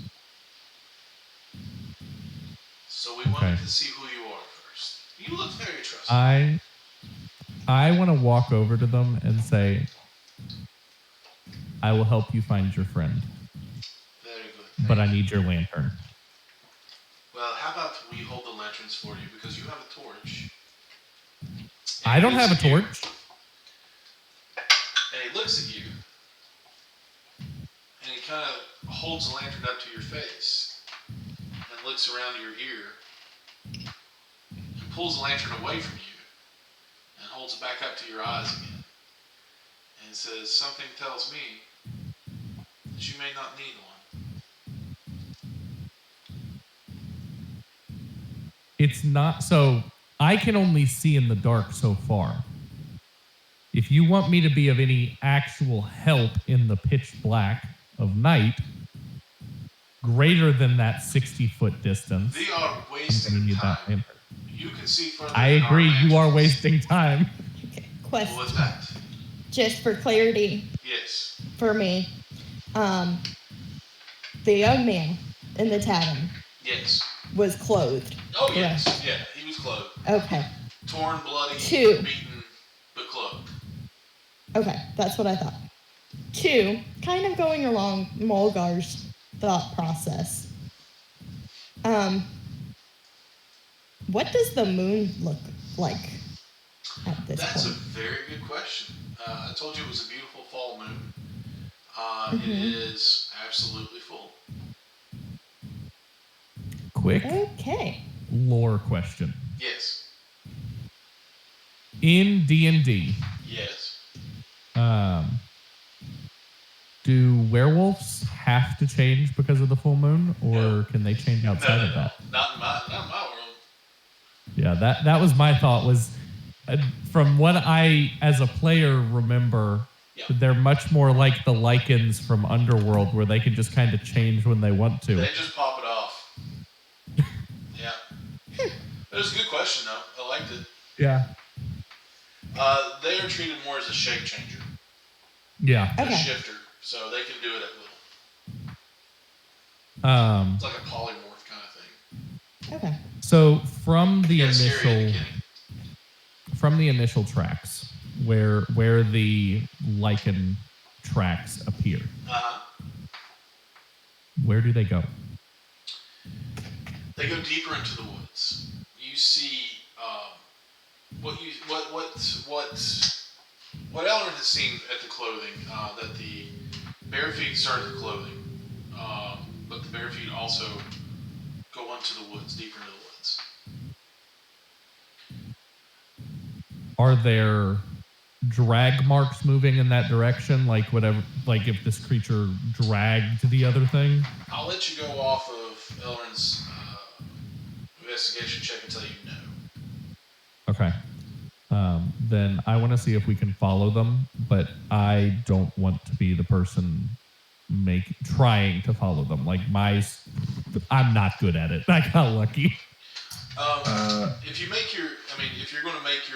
So we wanted to see who you are first. You look very trustworthy. I want to walk over to them and say, I will help you find your friend, Very good. but I need your lantern. Well, how about we hold the lanterns for you because you have a torch. I don't have a torch. And he looks at you, and he kind of holds the lantern up to your face, and looks around your ear, and pulls the lantern away from you, and holds it back up to your eyes again, and says, "Something tells me that you may not need one." It's not so I can only see in the dark so far. If you want me to be of any actual help in the pitch black of night, greater than that 60-foot distance, They are I'm going to wasting need that time. lantern. You can see further. I than our agree, you are lanterns. wasting time. Okay. What was Question. that? Just for clarity Yes. for me. The young man in the tavern Yes. was clothed. Oh, yes. Correct. Yeah, he was clothed. Okay. Torn, bloody, 2. beaten, but clothed. Okay, that's what I thought. 2, kind of going along Mulgar's thought process. What does the moon look like at this That's a point? very good question. I told you it was a beautiful fall moon. It Mhm. is absolutely full. Quick Okay. lore question. Yes. In D&D, Yes. do werewolves have to change because of the full moon, or can they change outside of that? Not in my world. Yeah, that was my thought. Was from what I, as a player, remember, they're much more like the lichens from Underworld, where they can just kind of change when they want to. They just pop it off. Yeah. It was a good question, though. I liked it. Yeah. They are treated more as a shape changer. Yeah. A shifter, so they can do it at will. It's like a polymorph kind of thing. Okay. So from the initial tracks, where the lichen tracks appear, where do they go? They go deeper into the woods. You see what Ellen has seen at the clothing, that the bare feet start at the clothing, but the bare feet also go into the woods, deeper into the woods. Are there drag marks moving in that direction? Like whatever, like if this creature dragged the other thing? I'll let you go off of Elrin's investigation check until you know. Okay. Then I want to see if we can follow them, but I don't want to be the person trying to follow them. Like I'm not good at it. I got lucky. If you're going to make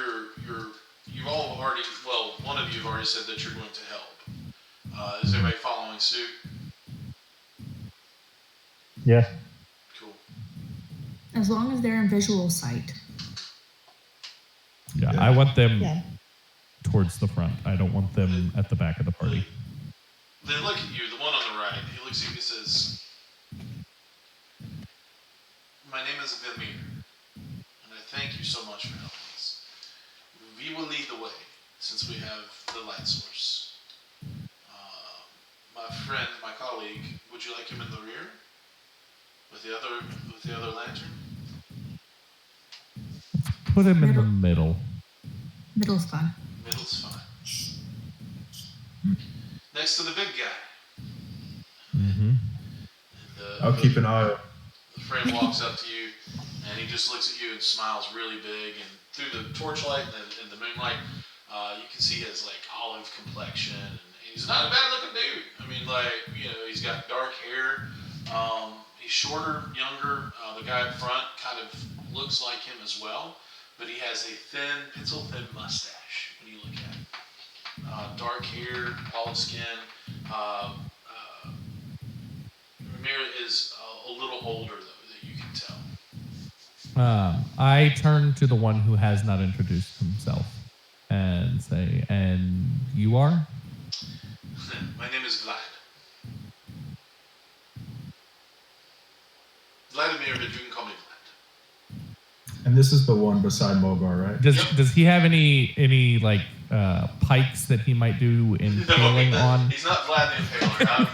you've all already, one of you have already said that you're going to help. Is everybody following suit? Yes. Cool. As long as they're in visual sight. Yeah, I want them towards the front. I don't want them at the back of the party. They look at you, the one on the right. He looks at you and says, "My name is Vilmir, and I thank you so much for helping us. We will lead the way, since we have the light source. My friend, my colleague, would you like him in the rear? With the other lantern?" Put him in the middle. Middle's fine. Middle's fine. Next to the big guy. Mm-hmm. I'll keep an eye. The friend walks up to you, and he just looks at you and smiles really big. And through the torchlight and the moonlight, you can see his olive complexion. And he's not a bad looking dude. I mean, he's got dark hair. He's shorter, younger. The guy up front kind of looks like him as well, but he has a thin, pencil-thin mustache when you look at him. Dark hair, olive skin. Ramira is a little older, though, that you can tell. I turn to the one who has not introduced himself and say, "And you are?" My name is Vlad. Vladimir, but you can call me Vlad. And this is the one beside Mulgar, right? Does he have any pikes that he might do impaling on? He's not Vlad the Impaler.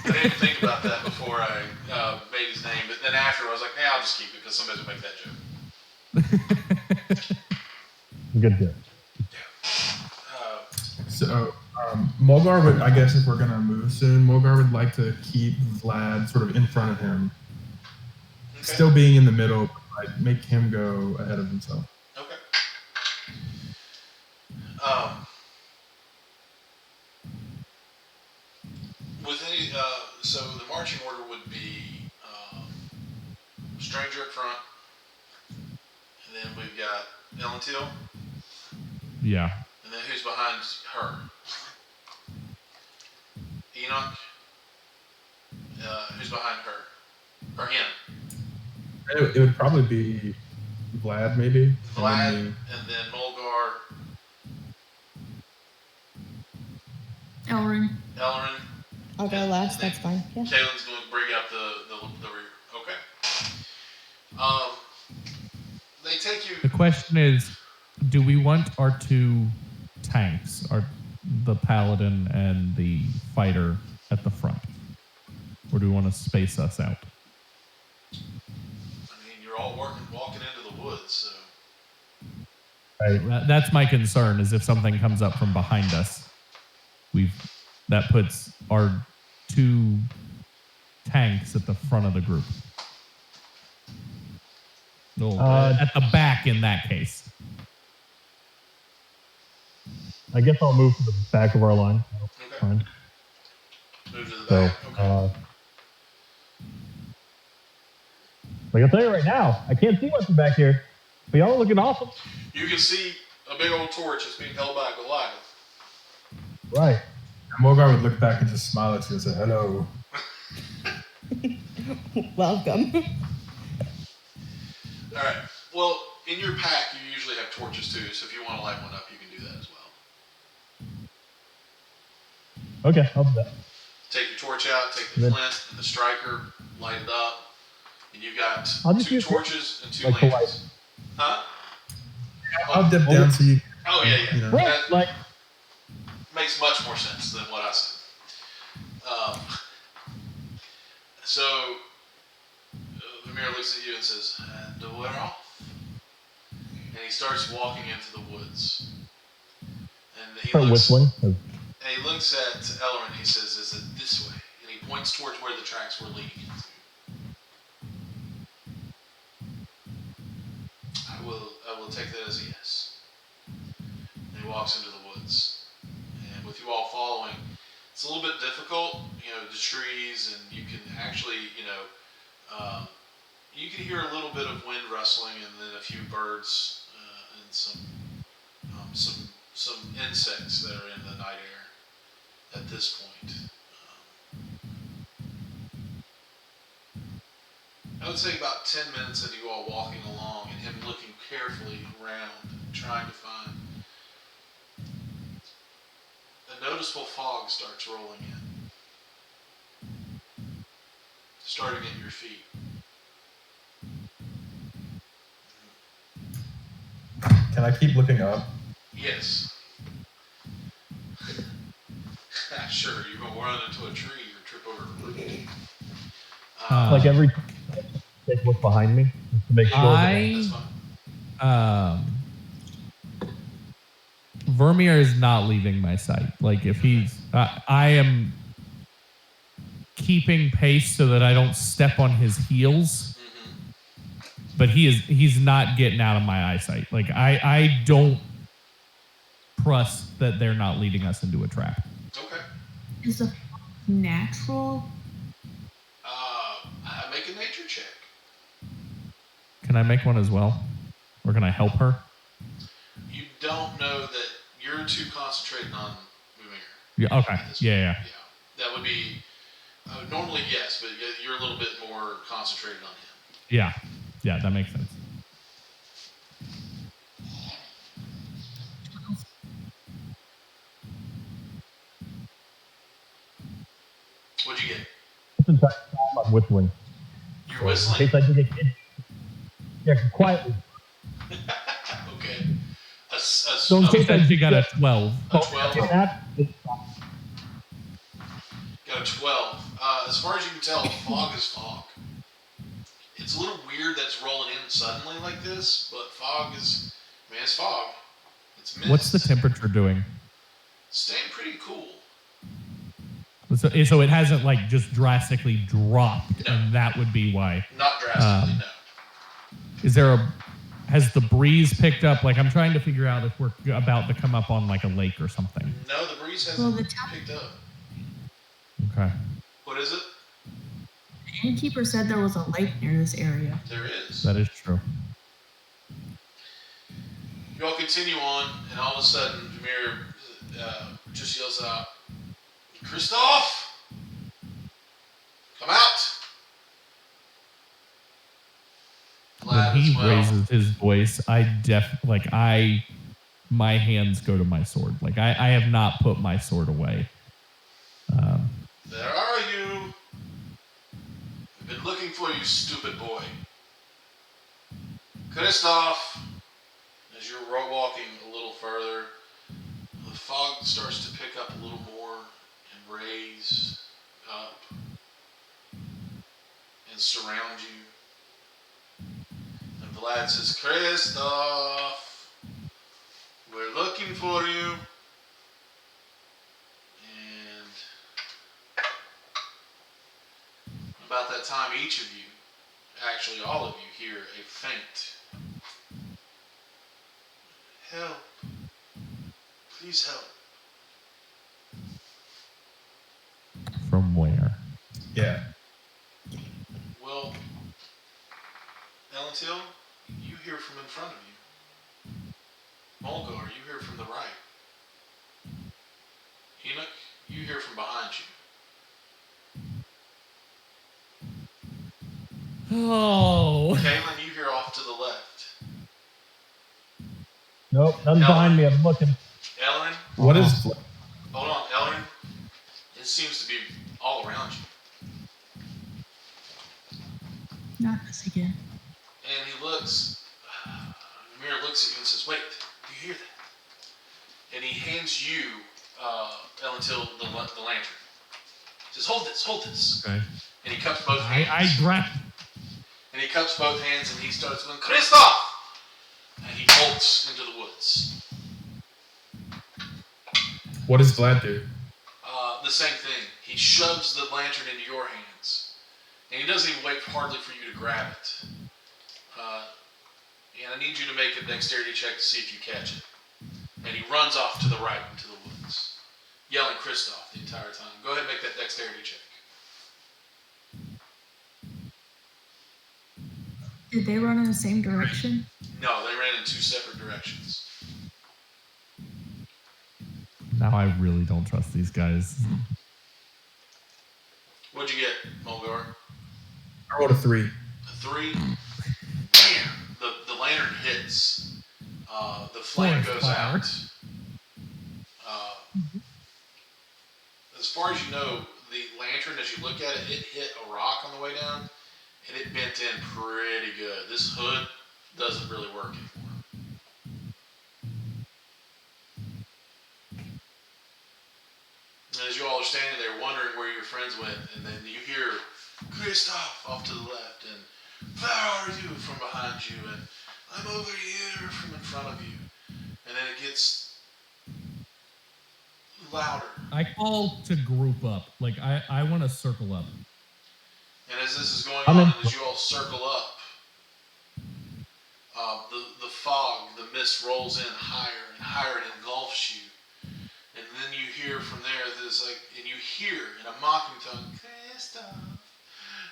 I didn't think about that before I made his name, but then after I was like, I'll just keep it because somebody's gonna make that joke. Good joke. So Mulgar would, I guess, if we're gonna move soon, Mulgar would like to keep Vlad sort of in front of him, still being in the middle. Make him go ahead of himself. Okay. So the marching order would be Stranger up front, and then we've got Ellen Teal. Yeah. And then who's behind her? Enoch. Who's behind her? Or him? It would probably be Vlad, maybe. Vlad, and then Mulgar. Elrin. I'll go last. That's fine. Yeah. Kaylin's going to bring up the rear. Okay. They take you. The question is, do we want our two tanks, the paladin and the fighter, at the front, or do we want to space us out? You're all walking into the woods, so. Right. That's my concern, is if something comes up from behind us, that puts our two tanks at the front of the group? No, at the back in that case. I guess I'll move to the back of our line. Okay. Fine. Move to the So, back. Okay. like I'll tell you right now, I can't see much from back here, but y'all are looking awesome. You can see a big old torch that's being held by Goliath. Right. Mulgar would look back and just smile at you and say, hello. Welcome. All right. Well, in your pack, you usually have torches too, so if you want to light one up, you can do that as well. Okay, I'll do that. Take your torch out, take the flint and the striker, light it up, and you've got two torches and two lanterns. Huh? I'll dip down so you. Oh, yeah. You know. That Like, makes much more sense than what I said. So, the mirror looks at you and says, and we're off. And he starts walking into the woods. And he start looks, whistling. and he looks at Ellerin and he says, is it this way? And he points towards where the tracks were leading into. I will take that as a yes. And he walks into the woods. And with you all following, it's a little bit difficult, the trees, and you can actually, you can hear a little bit of wind rustling, and then a few birds and some insects that are in the night air at this point. I would say about 10 minutes into you all walking along and him looking carefully around, trying to find. A noticeable fog starts rolling in, starting at your feet. Can I keep looking up? Yes. Sure, you're going to run into a tree or trip over a root. like every take a look behind me to make sure. That's fine. Vermeer is not leaving my sight. Like if he's, I am keeping pace so that I don't step on his heels. Mm-hmm. But he's not getting out of my eyesight. Like I don't trust that they're not leading us into a trap. Okay. Is the natural? Make a nature check. Can I make one as well? Or can I help her? You don't know that you're too concentrated on moving her. Yeah. Okay. Yeah. That would be normally yes, but you're a little bit more concentrated on him. Yeah. Yeah, that makes sense. What'd you get? This entire time I'm whistling. You're In whistling? case I do get kids. Yeah, quietly. Okay. So in She case said she got a 12. A 12? Got a 12. As far as you can tell, fog is fog. It's a little weird that it's rolling in suddenly like this, but fog is, it's fog. It's mist. What's the temperature doing? Staying pretty cool. So it hasn't like just drastically dropped, No. and that would be why. Not drastically, no. Has the breeze picked up? Like I'm trying to figure out if we're about to come up on like a lake or something. No, the breeze hasn't picked up. Okay. What is it? The innkeeper said there was a lake near this area. There is. That is true. You all continue on, and all of a sudden, Jameer just yells out, Christoph! Come out! When he raises his voice, my hands go to my sword. Like I have not put my sword away. There are you. I've been looking for you, stupid boy. Christoph! As you're walking a little further, the fog starts to pick up a little more and raise up and surround you. And Vlad says, Christoph, we're looking for you. And about that time, each of you, actually all of you, hear a faint help. Please help. From where? Yeah. Well, Elentil, you hear from in front of you. Mulgar, you hear from the right. Enoch, you hear from behind you. Oh. Kaylin, you hear off to the left. Nope, nothing behind me. I'm looking. Ellen, What is? hold on, Ellen. It seems to be all around you. Not this again. And he looks, Amir looks at you and says, wait, do you hear that? And he hands you, Elentil, the lantern. He says, hold this. Okay. And he cups both hands. I grab. And he cups both hands and he starts going, Christoph! And he bolts into the woods. What does Vlad do? The same thing. He shoves the lantern into your hands. And he doesn't even wait hardly for you to grab it. And I need you to make a dexterity check to see if you catch it. And he runs off to the right into the woods, yelling Christoph the entire time. Go ahead and make that dexterity check. Did they run in the same direction? No, they ran in two separate directions. Now I really don't trust these guys. What'd you get, Mulgar? I rolled a 3. A 3? Bam! The lantern hits. The flame Forest goes fire. out. As far as you know, the lantern, as you look at it, it hit a rock on the way down, and it bent in pretty good. This hood doesn't really work anymore. And as you all are standing there wondering where your friends went, and then you hear Christoph off to the left, and where are you from behind you, and I'm over here from in front of you. And then it gets louder. I call to group up. Like I want to circle up. And as this is going I'm on, in. and as you all circle up, the fog, the mist rolls in higher and higher and engulfs you. And then you hear from there, there's like, and you hear in a mocking tone, Christoph,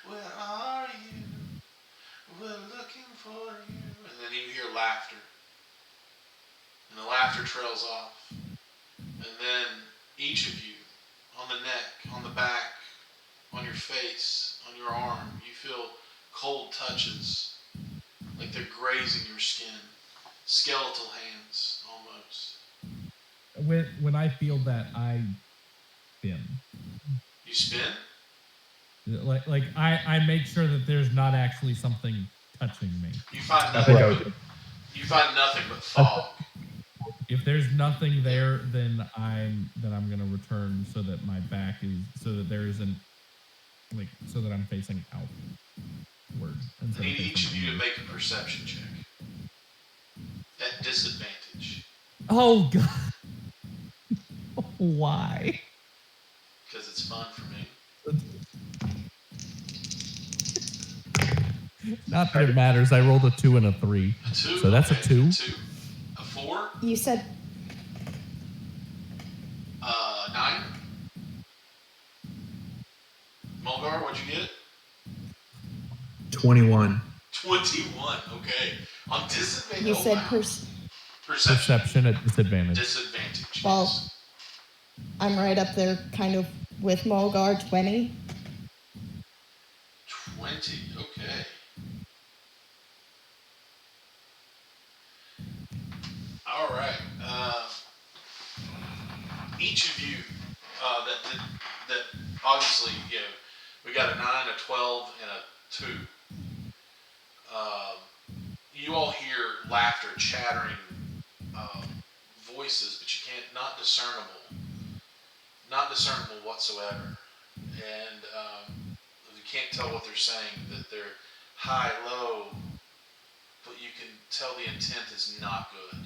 where are you? We're looking for you. And then you hear laughter. And the laughter trails off. And then each of you, on the neck, on the back, on your face, on your arm, you feel cold touches, like they're grazing your skin. Skeletal hands, almost. When I feel that, I spin. You spin? Like I make sure that there's not actually something touching me. You find I think nothing. I would. You find nothing but fog. If there's nothing there, then I'm gonna return so that my back is so that there isn't like so that I'm facing outward. I need each of you to make a perception check. At disadvantage. Oh God! Why? Because it's fun for me. Not that it matters. I rolled a 2 and a 3. A 2. So that's a 2. 2. A 4. You said 9. Mulgar, what'd you get? 21. 21. Okay. On disadvantage. you said wow. Perception. Perception at disadvantage. Disadvantage. Well, yes. I'm right up there, kind of with Mulgar, 20. 20. Okay. All right. Each of you that obviously, you know, we got a 9, a 12, and a 2. You all hear laughter, chattering voices, but you can't, not discernible whatsoever. And you can't tell what they're saying, that they're high, low, but you can tell the intent is not good.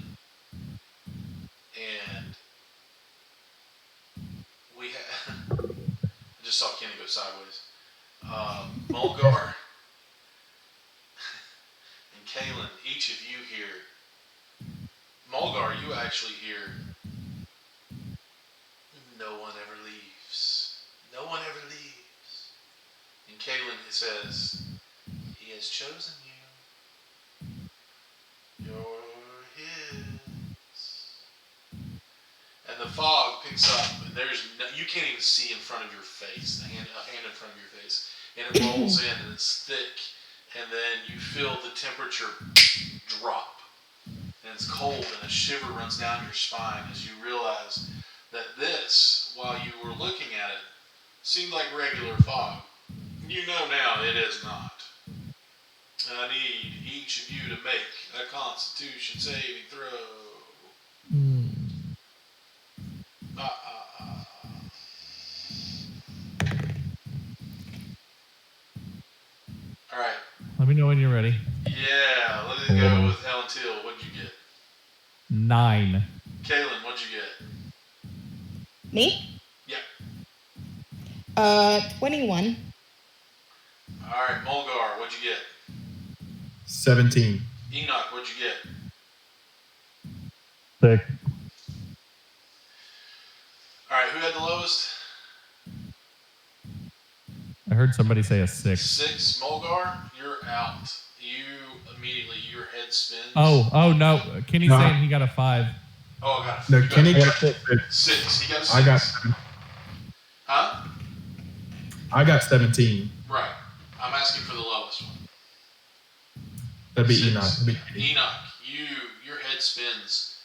And I just saw Kenny go sideways. Mulgar and Kalen, each of you hear. Mulgar, you actually hear. No one ever leaves. No one ever leaves. And Kalen says, he has chosen you. You're his. And the fog picks up, and you can't even see in front of your face, a hand in front of your face. And it rolls in, and it's thick. And then you feel the temperature drop. And it's cold, and a shiver runs down your spine as you realize that this, while you were looking at it, seemed like regular fog. You know now it is not. And I need each of you to make a Constitution saving throw. Alright. Let me know when you're ready. Yeah, let's go with Helen Teal. What'd you get? 9. Kaylin, what'd you get? Me? Yeah. 21. Alright, Mulgar, what'd you get? 17. Enoch, what'd you get? 6. Alright, who had the lowest? I heard somebody say a 6. 6. Mulgar, you're out. Your head spins. Oh no. Kenny's No. saying he got a 5. Oh, I got No, you Kenny got got 6. 6. He got a 6. I got 7. Huh? I got 17. Right. I'm asking for the lowest one. That'd be 6. Enoch. That'd be Enoch, your head spins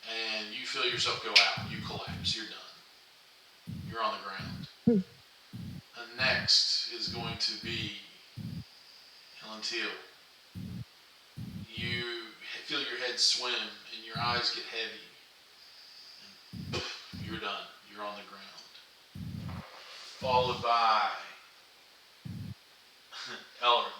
and you feel yourself go out. You collapse. You're done. You're on the ground. And next is going to be Helen Teal. You feel your head swim and your eyes get heavy. And poof, you're done. You're on the ground. Followed by Elrin.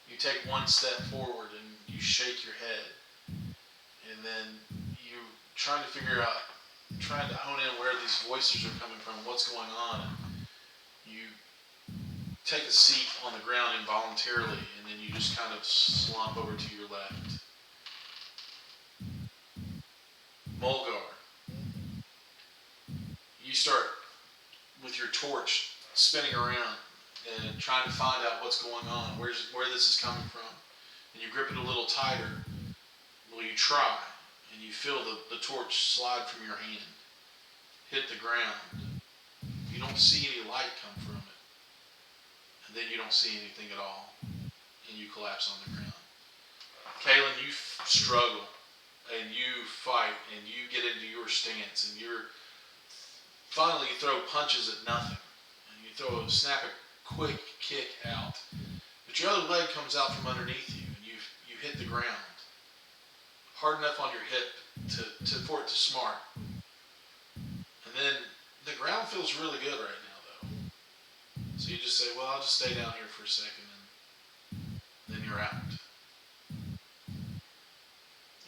You take one step forward and you shake your head. And then you trying to hone in where these voices are coming from, what's going on. You take a seat on the ground involuntarily, and then you just kind of slump over to your left. Mulgar, you start with your torch spinning around and trying to find out what's going on, where this is coming from. And you grip it a little tighter. Well, you try, and you feel the torch slide from your hand, hit the ground. You don't see any light come from it. And then you don't see anything at all, and you collapse on the ground. Kaylin, you struggle, and you fight, and you get into your stance, and finally you throw punches at nothing, and you snap a quick kick out, but your other leg comes out from underneath you, and you hit the ground, hard enough on your hip for it to smart, and then the ground feels really good right now, though. So you just say, well, I'll just stay down here for a second, and then you're out.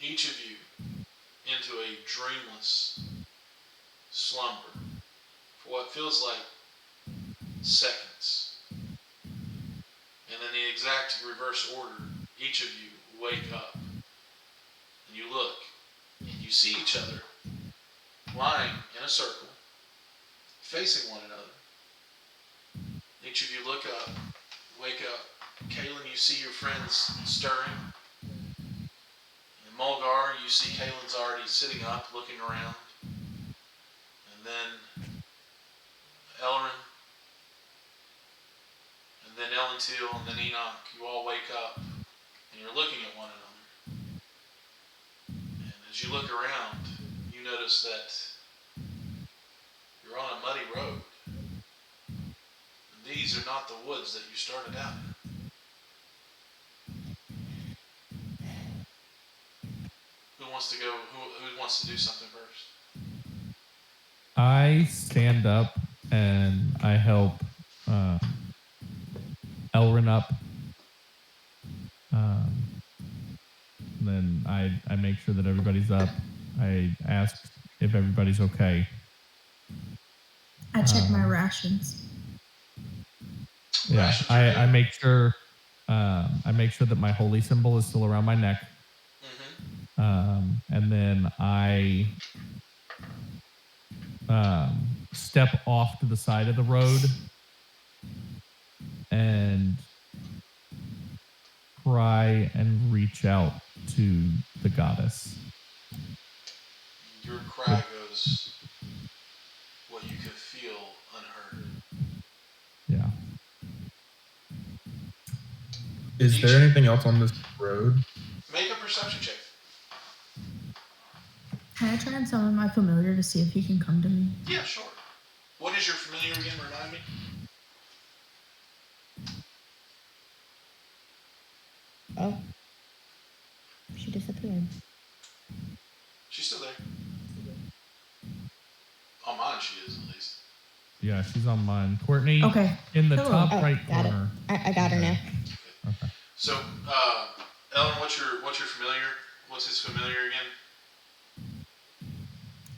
Each of you into a dreamless slumber for what feels like seconds. And in the exact reverse order, each of you wake up, and you look, and you see each other lying in a circle, facing one another. Each of you look up, wake up. Kaylin, you see your friends stirring. And Mulgar, you see Kaylin's already sitting up, looking around. And then Elrin, and then Ellen Teal, and then Enoch, you all wake up, and you're looking at one another. And as you look around, you notice that you're on a muddy road. And these are not the woods that you started out in. Who wants to go? Who wants to do something first? I stand up and I help Elrin up. Then I make sure that everybody's up. I ask if everybody's okay. I check my rations. Yeah, Rations are good. I make sure that my holy symbol is still around my neck. And then I step off to the side of the road and try and reach out to the goddess. Your cry goes what you could feel unheard. Yeah. Is there anything else on this road? Make a perception check. Can I try and summon my familiar to see if he can come to me? Yeah, sure. What is your familiar again? Remind me. Oh. She disappeared. She's still there. On mine, she is at least. Yeah, she's on mine. Courtney, Okay. in the Hello. top Oh, right got corner. it. I got her now. Okay. So, Ellen, what's your familiar? What's his familiar again?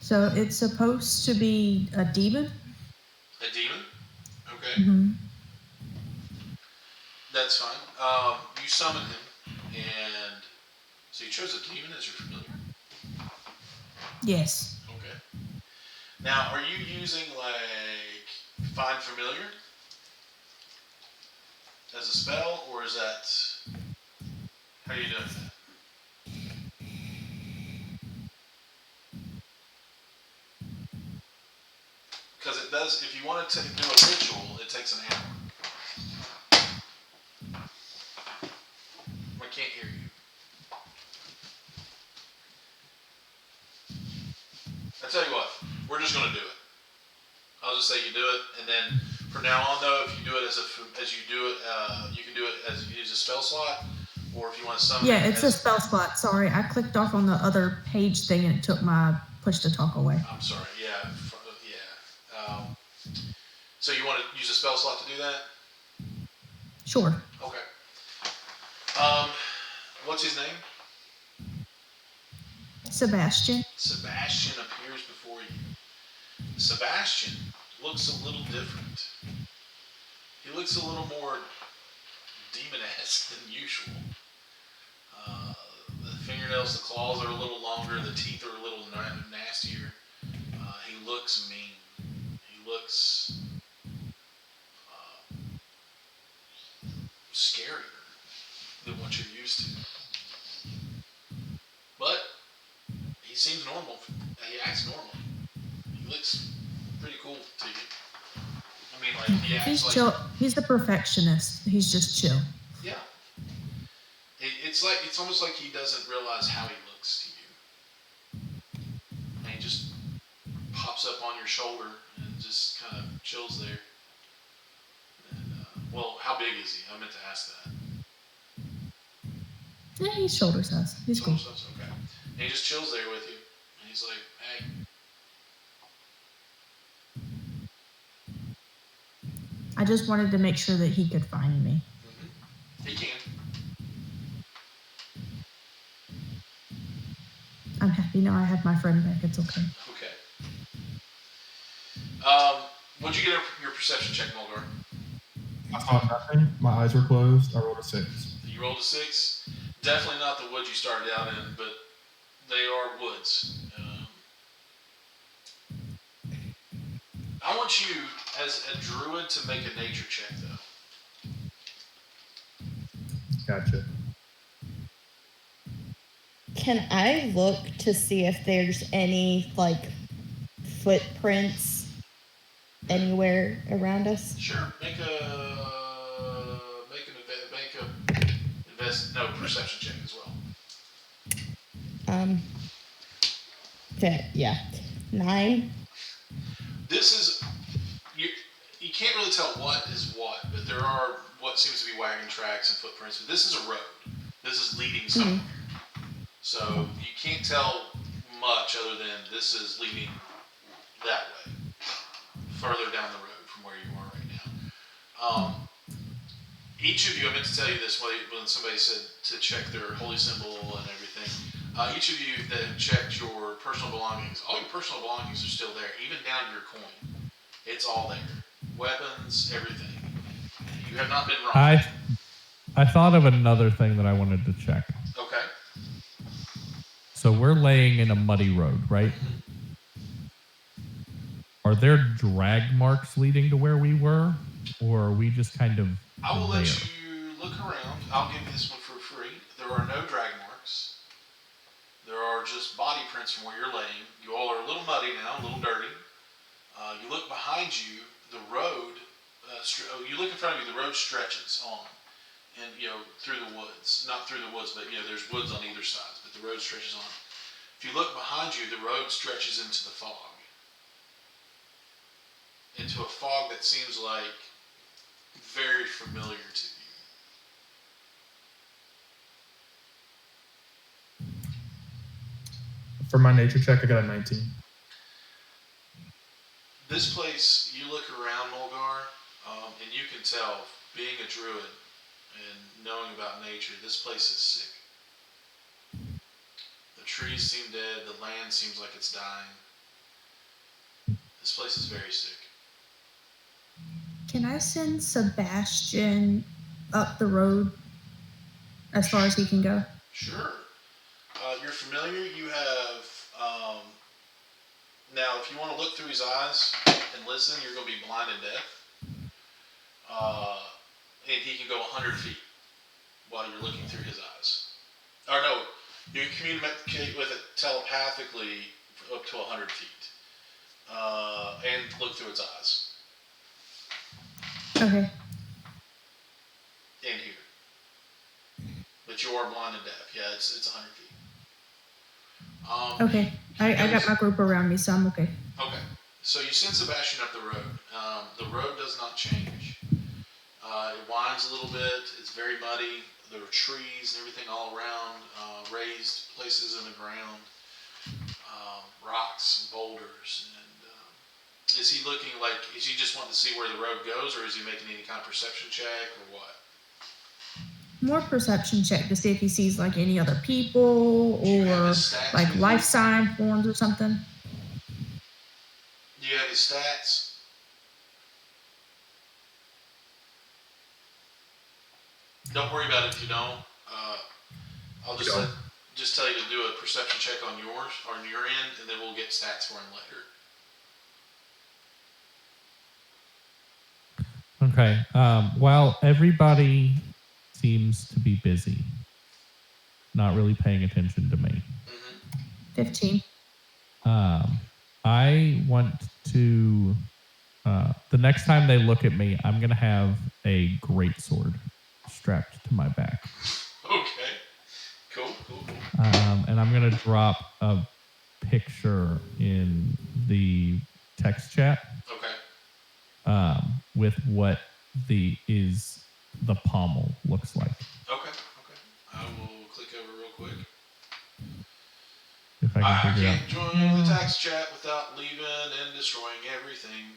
So it's supposed to be a demon? A demon? Okay. Mm-hmm. That's fine. You summon him, and so you chose a demon as your familiar? Yes. Okay. Now, are you using, like, Find Familiar as a spell, or is that... How are you doing that? Because it does, if you want to do a ritual, it takes an hour. I can't hear you. I tell you what, we're just going to do it. I'll just say you do it, and then from now on, though, if you do it as you do it, you can do it as you use a spell slot, or if you want to summon. Yeah, it's a spell slot. Sorry, I clicked off on the other page thing and it took my push to talk away. I'm sorry. Yeah. So you want to use a spell slot to do that? Sure. Okay. What's his name? Sebastian. Sebastian appears before you. Sebastian looks a little different. He looks a little more demon-esque than usual. The fingernails, the claws are a little longer, the teeth are a little nastier. He looks mean. He looks scarier than what you're used to. But he seems normal. He acts normal. He looks pretty cool to you. I mean, like, he acts He's like... chill. He's the perfectionist. He's just chill. Yeah. It's almost like he doesn't realize how he looks to you. And he just pops up on your shoulder and just kind of chills there. And, well, how big is he? I meant to ask that. Yeah, he's shoulder size. He's cool. Shoulder size, okay. And he just chills there with you. And he's like, hey. I just wanted to make sure that he could find me. He can. I'm happy now I have my friend back. It's okay. Okay. What'd you get your perception check, Mulgar? I saw nothing. My eyes were closed. I rolled a 6. You rolled a 6. Definitely not the woods you started out in, but they are woods. I want you, as a druid, to make a nature check, though. Gotcha. Can I look to see if there's any, like, footprints anywhere around us? Sure. Make a perception check as well. Yeah. 9. This is you can't really tell what is what, but there are what seems to be wagon tracks and footprints. But this is a road. This is leading somewhere. So you can't tell much other than this is leading that way, further down the road from where you are right now. Each of you, I meant to tell you this when somebody said to check their holy symbol and everything. Each of you that have checked your personal belongings, all your personal belongings are still there, even down to your coin. It's all there. Weapons, everything. You You have not been wrong. I thought of another thing that I wanted to check. Okay. So we're laying in a muddy road, right? Are there drag marks leading to where we were? Or are we just kind of I will there? let you look around. I'll give you this one for free. There are no drag marks. There are just body prints from where you're laying. You all are a little muddy now, a little dirty. You look behind you, the road, you look in front of you, the road stretches on. And, through the woods. Not through the woods, but, there's woods on either side, but the road stretches on. If you look behind you, the road stretches into the fog. Into a fog that seems like very familiar to you. For my nature check, I got a 19. This place, you look around, Mulgar, and you can tell, being a druid and knowing about nature, this place is sick. The trees seem dead, the land seems like it's dying. This place is very sick. Can I send Sebastian up the road as far as he can go? Sure. You're familiar. You have... now, if you want to look through his eyes and listen, you're going to be blind and deaf. And he can go 100 feet while you're looking through his eyes. Or no, you can communicate with it telepathically up to 100 feet. And look through its eyes. Okay. And here. But you are blind and deaf. Yeah, it's 100 feet. Okay. I got my group around me, so I'm okay. Okay. So you send Sebastian up the road. The road does not change. It winds a little bit. It's very muddy. There are trees and everything all around. Raised places in the ground. Rocks and boulders. And is he looking like, is he just wanting to see where the road goes, or is he making any kind of perception check, or what? More perception check to see if he sees like any other people or like life sign forms or something. Do you have his stats? Don't worry about it if you don't. I'll just tell you to do a perception check on yours, or on your end, and then we'll get stats for him later. Okay. While everybody seems to be busy, not really paying attention to me. 15. I want to. The next time they look at me, I'm gonna have a greatsword strapped to my back. Okay. Cool. And I'm gonna drop a picture in the text chat. Okay. With what the pommel looks like. Okay. I will click over real quick. If I can't join the text chat without leaving and destroying everything.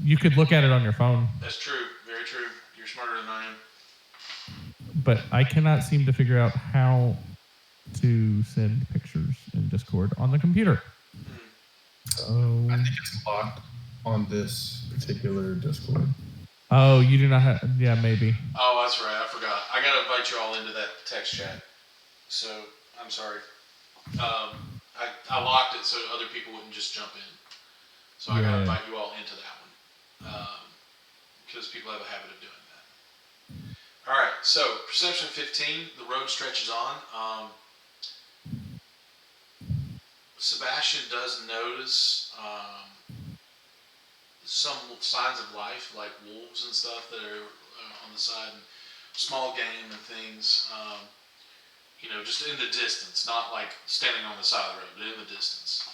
You could look at it on your phone. That's true. Very true. You're smarter than I am. But I cannot seem to figure out how to send pictures in Discord on the computer. So I think it's locked on this particular Discord. Oh, you do not have... Yeah, maybe. Oh, that's right. I forgot. I got to invite you all into that text chat. So, I'm sorry. I locked it so other people wouldn't just jump in. So I got to invite you all into that one. Because people have a habit of doing that. Alright, so Perception 15, the road stretches on. Sebastian does notice some signs of life, like wolves and stuff that are on the side, and small game and things. Just in the distance, not like standing on the side of the road, but in the distance.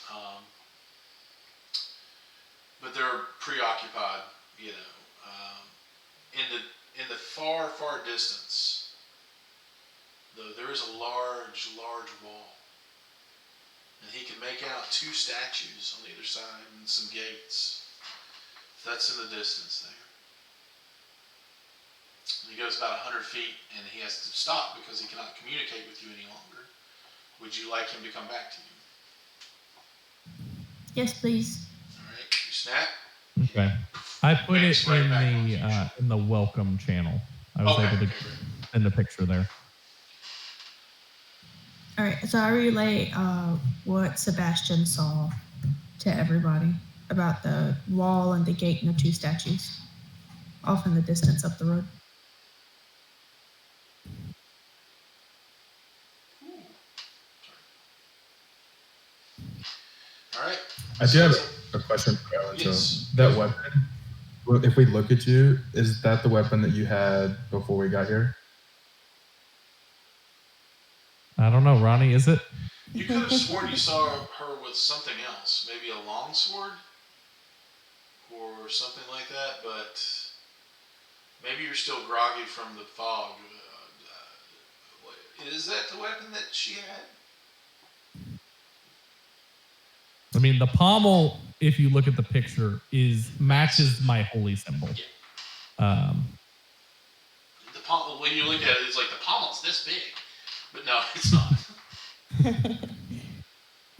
But they're preoccupied, in the far, far distance, there is a large wall. And he can make out two statues on either side and some gates. That's in the distance there. And he goes about 100 feet and he has to stop because he cannot communicate with you any longer. Would you like him to come back to you? Yes, please. Alright, you snap. Okay. I put it Thanks, right in back on future. the welcome channel. I was Okay, able to okay, great. send a picture there. All right, so I relay what Sebastian saw to everybody about the wall and the gate and the two statues off in the distance up the road. All right. I do have a question for Ellen. Yes. So that weapon, well, if we look at you, is that the weapon that you had before we got here? I don't know, Ronnie, is it? You could have sworn you saw her with something else, maybe a longsword or something like that, but maybe you're still groggy from the fog. Is that the weapon that she had? I mean, the pommel, if you look at the picture, matches my holy symbol. Yeah. The pommel, when you look at it, it's like the pommel's this big, but no, it's not.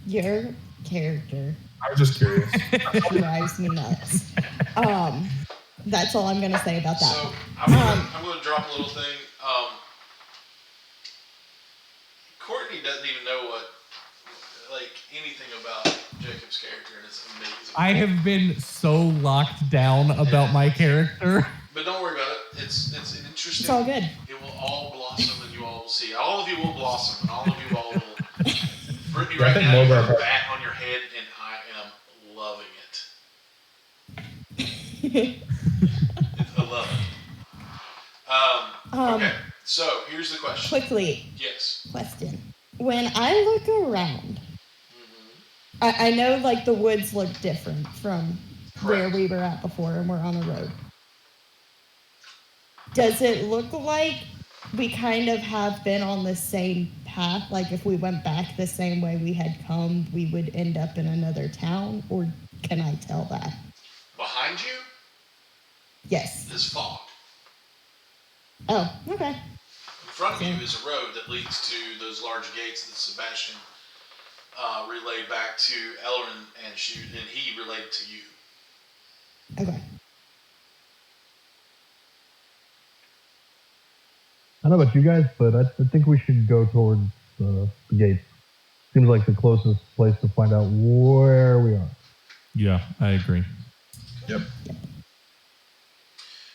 Your character I was just curious. drives me nuts. That's all I'm gonna say about that. So I'm gonna drop a little thing. Courtney doesn't even know anything about Jacob's character, and it's amazing. I have been so locked down about my character. But don't worry about it. It's interesting. It's all good. It will all blossom, and you all will see. All of you will blossom, and all of you all will. Brittany, right now you have a bat on your head, and I am loving it. I love it. Okay, so here's the question. Quickly. Yes. Question. When I look around, I know like the woods look different from where we were at before and we're on the road. Does it look like we kind of have been on the same path? Like if we went back the same way we had come, we would end up in another town? Or can I tell that? Behind you? Yes. Is fog. Oh, okay. In front of you is a road that leads to those large gates that Sebastian relayed back to Elrin, and he relayed to you. Okay. I don't know about you guys, but I think we should go towards the gates. Seems like the closest place to find out where we are. Yeah, I agree. Yep.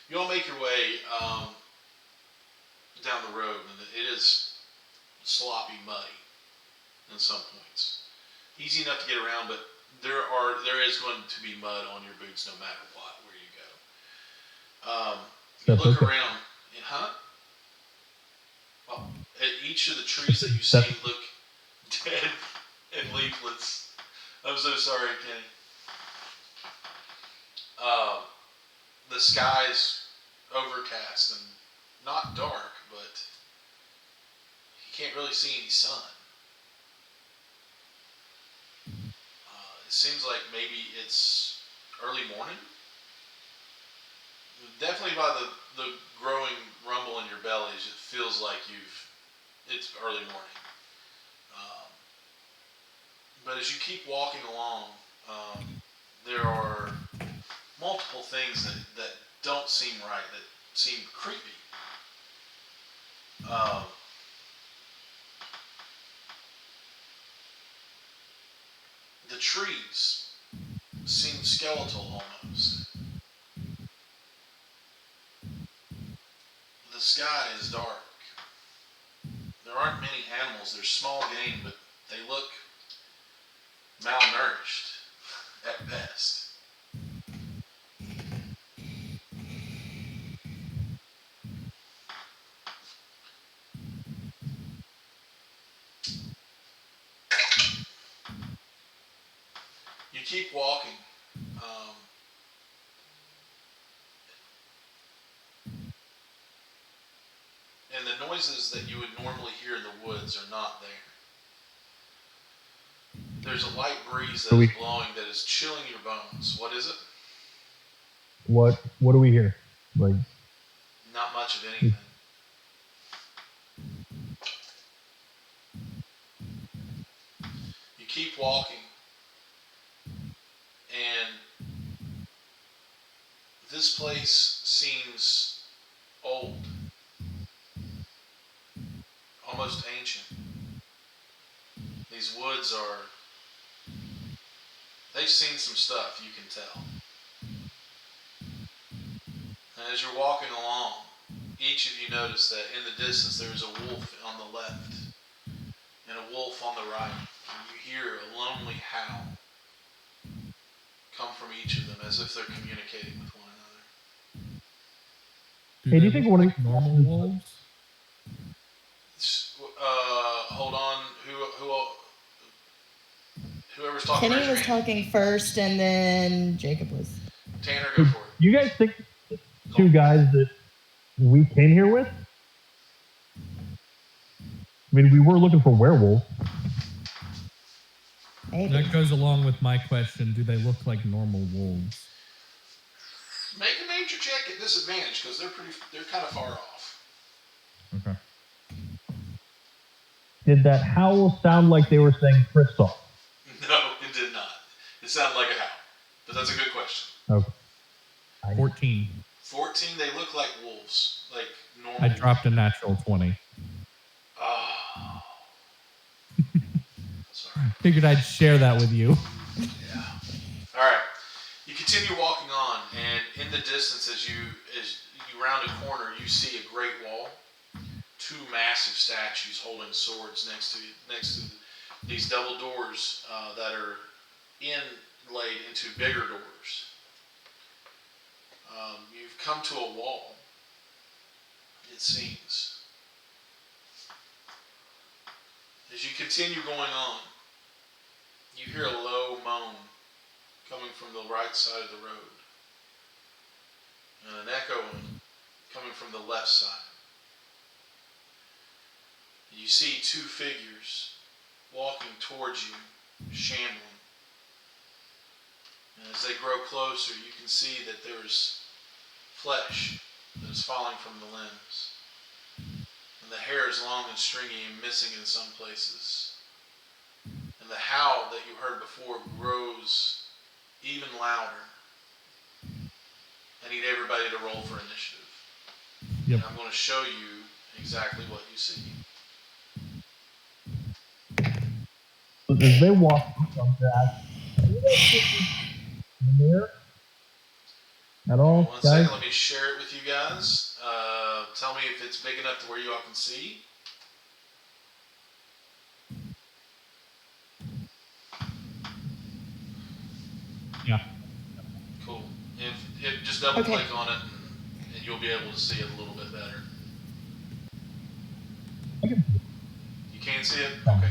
You all make your way down the road, and it is sloppy, muddy in some points. Easy enough to get around, but there is going to be mud on your boots no matter what where you go. You look around, well, at each of the trees that you see look dead and leafless. I'm so sorry, Kenny. The sky's overcast and not dark, but you can't really see any sun. It seems like maybe it's early morning. Definitely by the growing rumble in your bellies, it feels like it's early morning. But as you keep walking along, there are multiple things that don't seem right, that seem creepy. The trees seem skeletal almost. The sky is dark. There aren't many animals. There's small game, but they look malnourished at best. You keep walking. And the noises that you would normally hear in the woods are not there. There's a light breeze that is blowing that is chilling your bones. What is it? What do we hear? Like, not much of anything. You keep walking, and seems old, almost ancient. These woods they've seen some stuff, you can tell. And as you're walking along, each of you notice that in the distance there's a wolf on the left and a wolf on the right. And you hear a lonely howl come from each of them as if they're communicating with one another. Do Hey, do they you think look one of like these normal wolves- wolves? Hold on. Whoever's talking Kenny raise your was hand. talking first, and then Jacob was. Tanner, go for it. You guys think the two guys that we came here with? I mean, we were looking for werewolves. Maybe. That goes along with my question. Do they look like normal wolves? Make a nature check at disadvantage because they're kind of far off. Okay. Did that howl sound like they were saying Kristoff? No, it did not. It sounded like a howl, but that's a good question. Okay. 14. 14, they look like wolves, like normal. I dropped a natural 20. Oh. Sorry. Figured I'd share that with you. Yeah. All right. You continue walking on, and in the distance, as you round a corner, you see a great wall. Two massive statues holding swords next to these double doors that are inlaid into bigger doors. You've come to a wall, it seems. As you continue going on, you hear a low moan coming from the right side of the road, and an echo coming from the left side. You see two figures walking towards you, shambling. And as they grow closer, you can see that there's flesh that is falling from the limbs. And the hair is long and stringy and missing in some places. And the howl that you heard before grows even louder. I need everybody to roll for initiative. Yep. And I'm going to show you exactly what you see. As they walk from that, in the mirror at all, One guys? second, let me share it with you guys. Tell me if it's big enough to where you all can see. Yeah. Cool. If just double Okay. click on it and you'll be able to see it a little bit better. You can see it? Okay,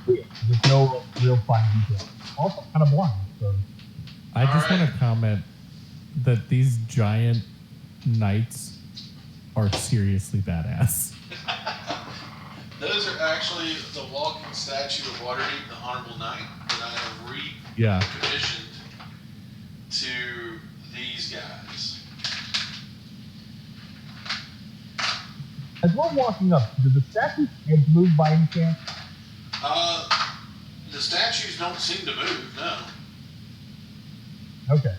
good. There's no real fine detail. Also kind of blind, so. I just Alright. want to comment that these giant knights are seriously badass. Those are actually the walking statue of Waterdeep, the Honorable Knight, that I have Yeah. recommissioned to these guys. As we're walking up, do the statue's heads move by any chance? The statues don't seem to move, no. Okay.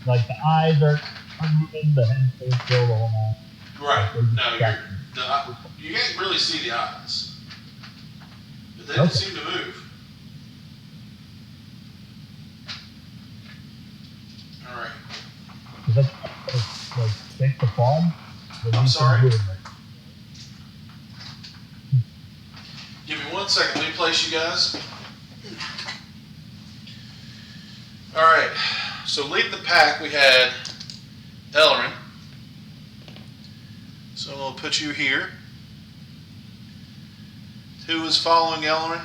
Like the eyes are moving, the head stays still, the whole night. Right. No, you can't really see the eyes. But they don't Okay. seem to move. Alright. Is that like take the fog? I'm sorry? Give me 1 second. Let me place you guys. Alright. So leading the pack, we had Ellerin. So I'm going to put you here. Who was following Ellerin?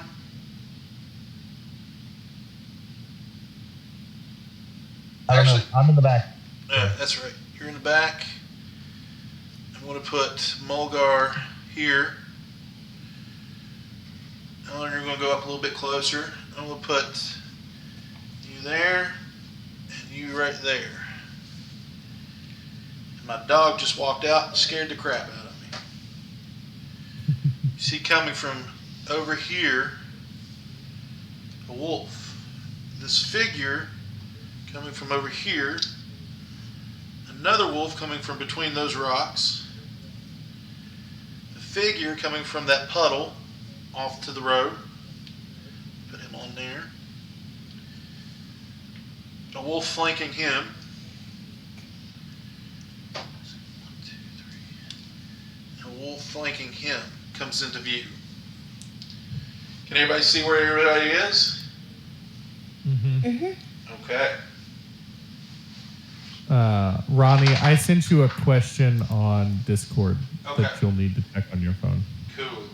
I don't know. Actually- I'm in the back. Yeah, that's right. You're in the back. I'm going to put Mulgar here. Ellerin, you're going to go up a little bit closer. I'm going to put you there and you right there. And my dog just walked out and scared the crap out of me. You see coming from over here a wolf. This figure coming from over here. Another wolf coming from between those rocks. A figure coming from that puddle off to the road. Put him on there. A wolf flanking him. 1, 2, 3. A wolf flanking him comes into view. Can everybody see where everybody is? Okay. Ronnie, I sent you a question on Discord Okay. that you'll need to check on your phone. Cool.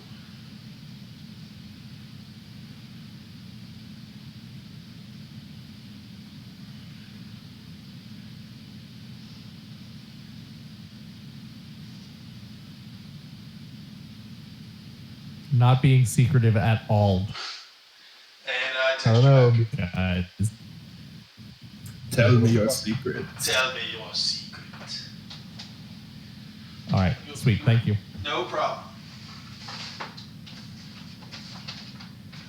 Not being secretive at all. And I text don't you know. back. Tell me your secret. Tell me your secret. All right, sweet. Thank you. No problem.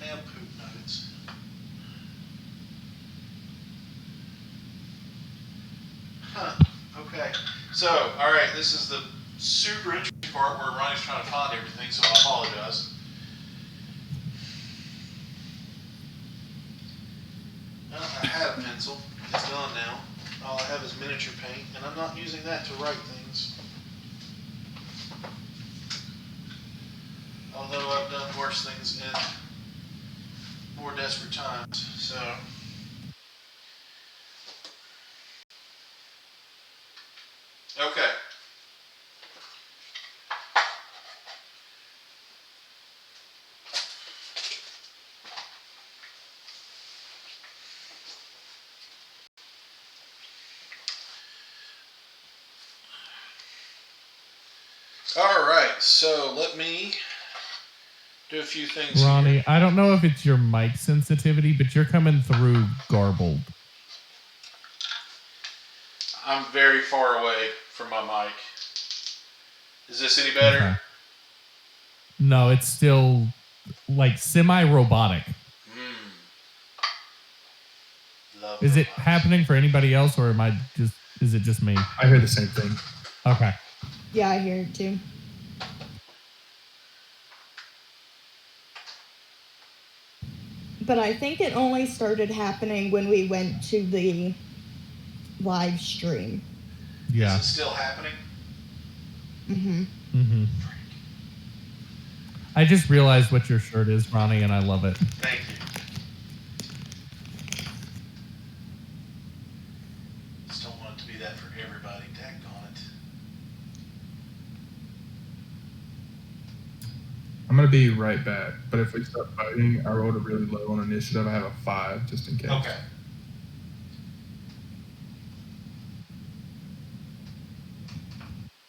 And poop nuggets. Huh. Okay. So, all right, this is the super interesting part where Ronnie's trying to find everything, so I apologize. Well, I had a pencil. It's gone now. All I have is miniature paint, and I'm not using that to write things. Although I've done worse things in more desperate times, so. Okay. All right, so let me do a few things Ronnie, here. I don't know if it's your mic sensitivity, but you're coming through garbled. I'm very far away from my mic. Is this any better? Okay. No, it's still like semi-robotic. Love Is it robots. happening for anybody else, or is it just me? I hear the same thing. Okay. Yeah, I hear it too. But I think it only started happening when we went to the live stream. Yeah. Is it still happening? Mm-hmm. I just realized what your shirt is, Ronnie, and I love it. Thank you. Just don't want it to be that for everybody. Daggone it. I'm gonna be right back, but if we start fighting, I rolled a really low on initiative. I have a 5 just in case. Okay.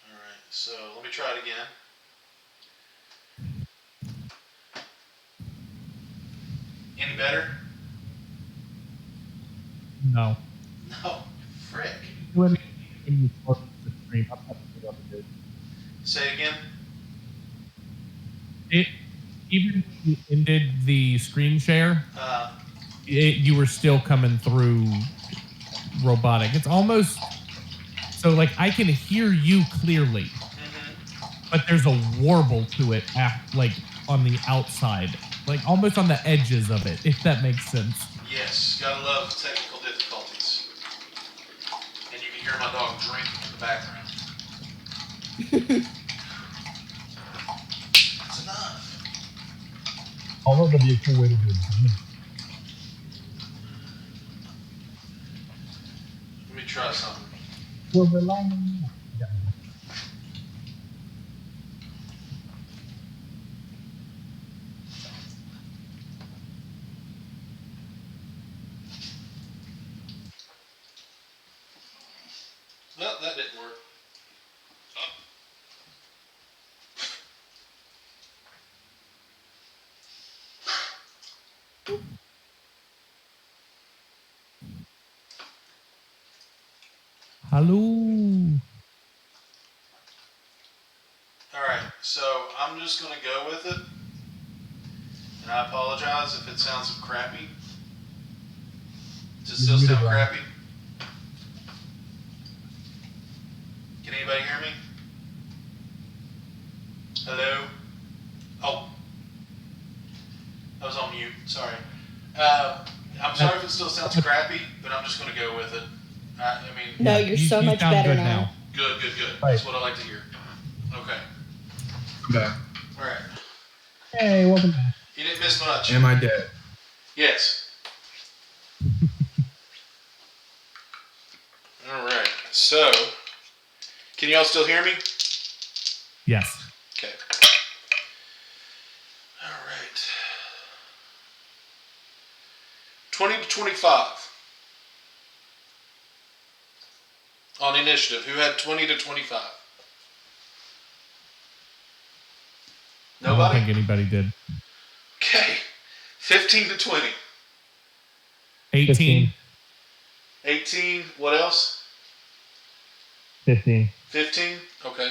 Alright, so let me try it again. Any better? No. No. Frick. When you start the stream, I'm not sure what it is. Say it again. Even when you ended the screen share, you were still coming through robotic. It's almost so like I can hear you clearly, but there's a warble to it, like on the outside, like almost on the edges of it, if that makes sense. Yes, gotta love technical difficulties. And you can hear my dog drinking in the background. That's enough. Although that'd be a cool way to do it. Let me try something. Well, we're lining up. Yeah. No, that didn't work. Hello. Alright, so I'm just gonna go with it. And I apologize if it sounds crappy. Does it still sound crappy? hear me? Hello? Oh. I was on mute. Sorry. I'm sorry if it still sounds crappy, but I'm just going to go with it. I mean... No, you're so much sound better good now. Good. Right. That's what I like to hear. Okay. I'm back. All right. Hey, welcome back. You didn't miss much. Am I dead? Yes. All right. So, can you all still hear me? Yes. Okay. All right. 20 to 25. On initiative. Who had 20 to 25? I don't Nobody? think anybody did. Okay. 15 to 20. 18. 18. What else? 15. 15? Okay.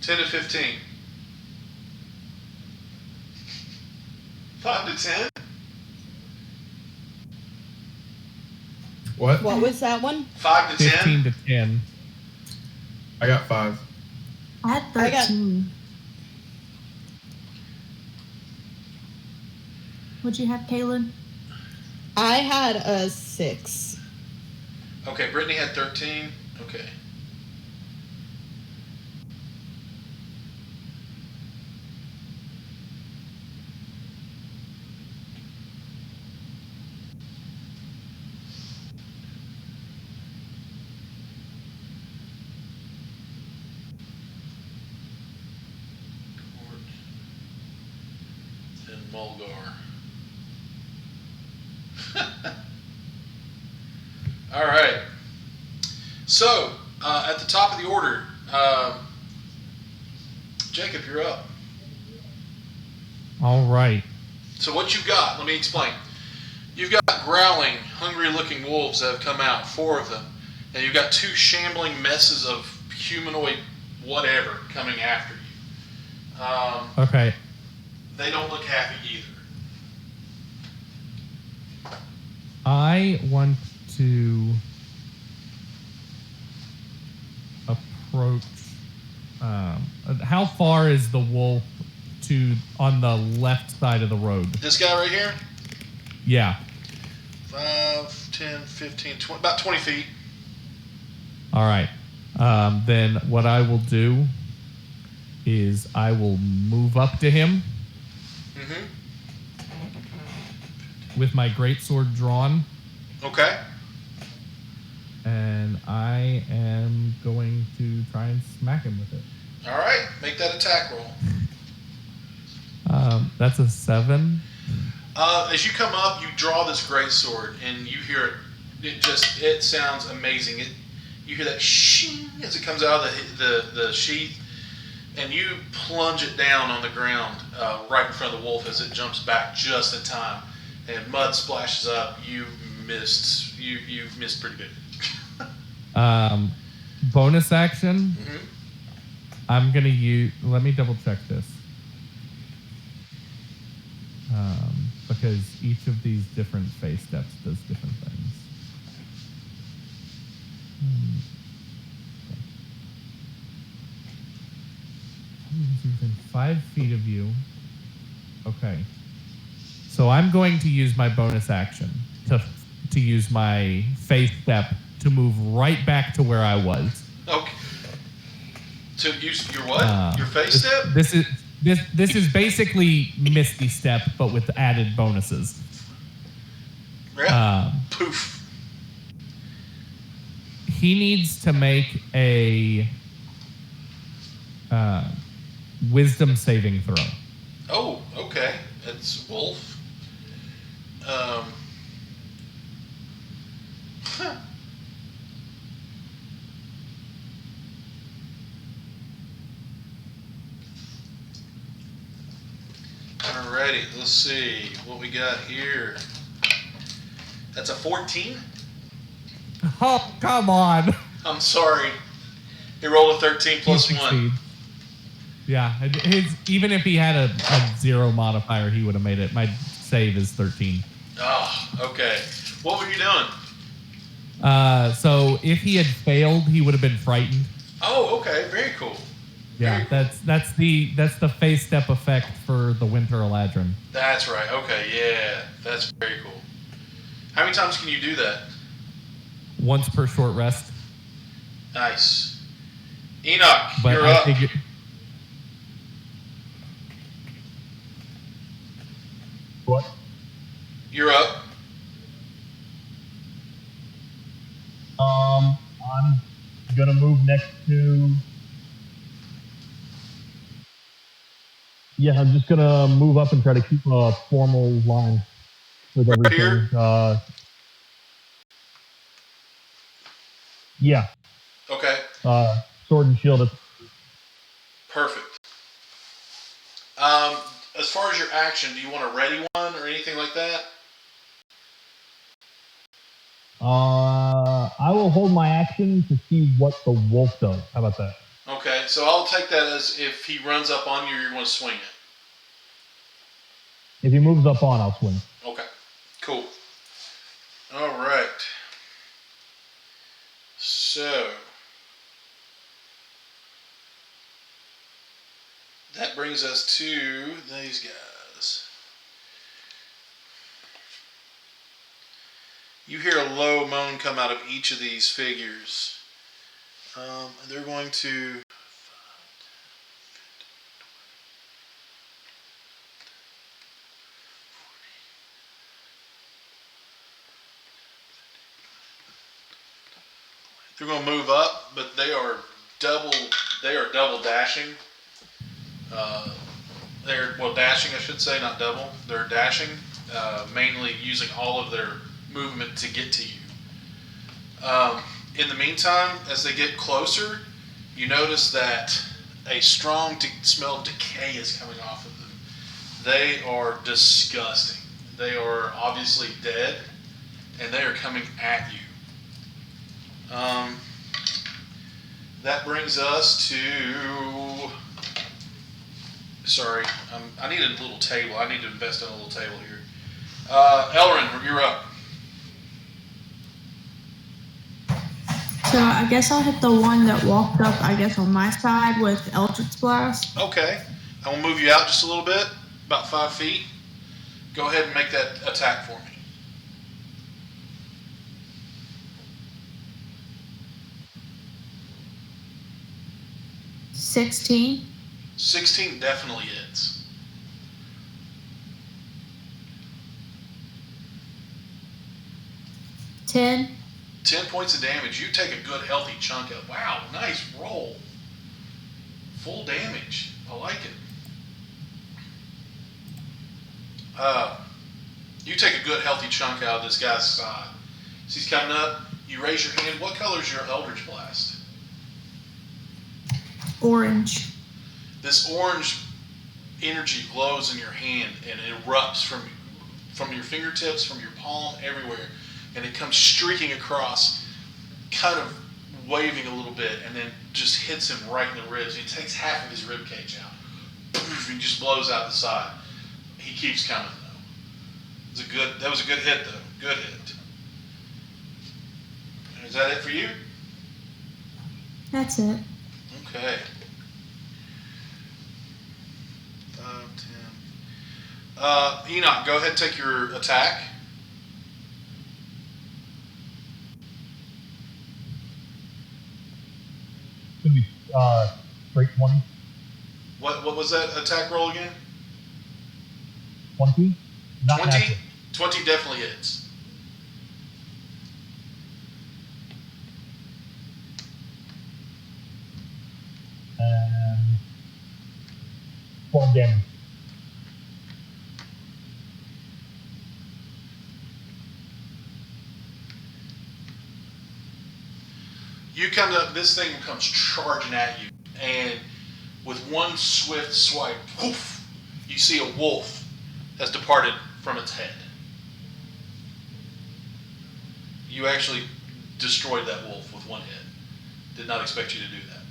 $10 to 15. 5 to 10. What? What was that one? 5 to 10. 15 to 10. I got 5. I had I got- 13. What'd you have, Kaylin? I had a 6. Okay, Brittany had 13. Okay. And Mulgar. All right. So, at the top of the order, Jacob, you're up. All right. So what you've got, let me explain. You've got growling, hungry-looking wolves that have come out, 4 of them. And you've got 2 shambling messes of humanoid whatever coming after you. Okay. They don't look happy either. I want to approach. How far is the wolf to on the left side of the road? This guy right here, Yeah. 5, 10, 15, 20, about 20 feet. All right. Then what I will do is I will move up to him Mm-hmm. with my greatsword drawn, Okay. and I am going to try and smack him with it. All right. Make that attack roll. That's a 7. As you come up, you draw this great sword, and you hear it. It sounds amazing. You hear that shing as it comes out of the sheath, and you plunge it down on the ground right in front of the wolf as it jumps back just in time, and mud splashes up. You missed. You missed pretty good. Bonus action. Mm-hmm. I'm gonna use. Let me double check this. Because each of these different phase steps does different things. He's within 5 feet of you. Okay. So I'm going to use my bonus action to use my phase step to move right back to where I was. Okay. So your what? Your face step? This is basically Misty Step, but with added bonuses. Yeah. Poof. He needs to make a wisdom saving throw. Oh, okay. It's wolf. Alrighty, let's see what we got here. That's a 14. Oh, come on. I'm sorry. He rolled a 13 plus You 1. succeed. Yeah, even if he had a 0 modifier, he would have made it. My save is 13. Oh, okay. What were you doing? So if he had failed, he would have been frightened. Oh, okay. Very cool. Yeah, Very cool. that's the phase step effect for the Winter Eladrin. That's right. Okay, yeah. That's very cool. How many times can you do that? Once per short rest. Nice. Enoch, But you're I up. figure. What? You're up. I'm gonna move next to. Yeah, I'm just gonna move up and try to keep a formal line with Right everything. here? Yeah. Okay. Sword and shield. Perfect. As far as your action, do you want a ready one or anything like that? I will hold my action to see what the wolf does. How about that? Okay, so I'll take that as if he runs up on you, you're going to swing it. If he moves up on, I'll swing. Okay, cool. All right. So that brings us to these guys. You hear a low moan come out of each of these figures. They're going to... They're going to move up, but they are double dashing. Dashing, I should say, not double. They're dashing, mainly using all of their movement to get to you. In the meantime, as they get closer, you notice that a strong smell of decay is coming off of them. They are disgusting. They are obviously dead, and they are coming at you. That brings us to... Sorry, I need a little table. I need to invest in a little table here. Elrin, you're up. So I guess I'll hit the one that walked up, I guess, on my side with Eldritch Blast. Okay. I will move you out just a little bit, about 5 feet. Go ahead and make that attack for me. 16. 16 definitely hits. $10. 10 points of damage. You take a good healthy chunk of... Wow, nice roll. Full damage. I like it. You take a good healthy chunk out of this guy's side. So he's coming up. You raise your hand. What color is your Eldritch Blast? Orange. This orange energy glows in your hand and it erupts from your fingertips, from your palm, everywhere. And it comes streaking across, kind of waving a little bit, and then just hits him right in the ribs. He takes half of his rib cage out. And just blows out the side. He keeps coming, though. That was a good hit, though. Good hit. Is that it for you? That's it. Okay. 5, 10. Enoch, go ahead and take your attack. It's gonna be straight 20. What was that attack roll again? 20? Not 20? natural. 20 definitely hits. And 12 damage. You come up, this thing comes charging at you, and with one swift swipe, poof, you see a wolf has departed from its head. You actually destroyed that wolf with one hit. Did not expect you to do that,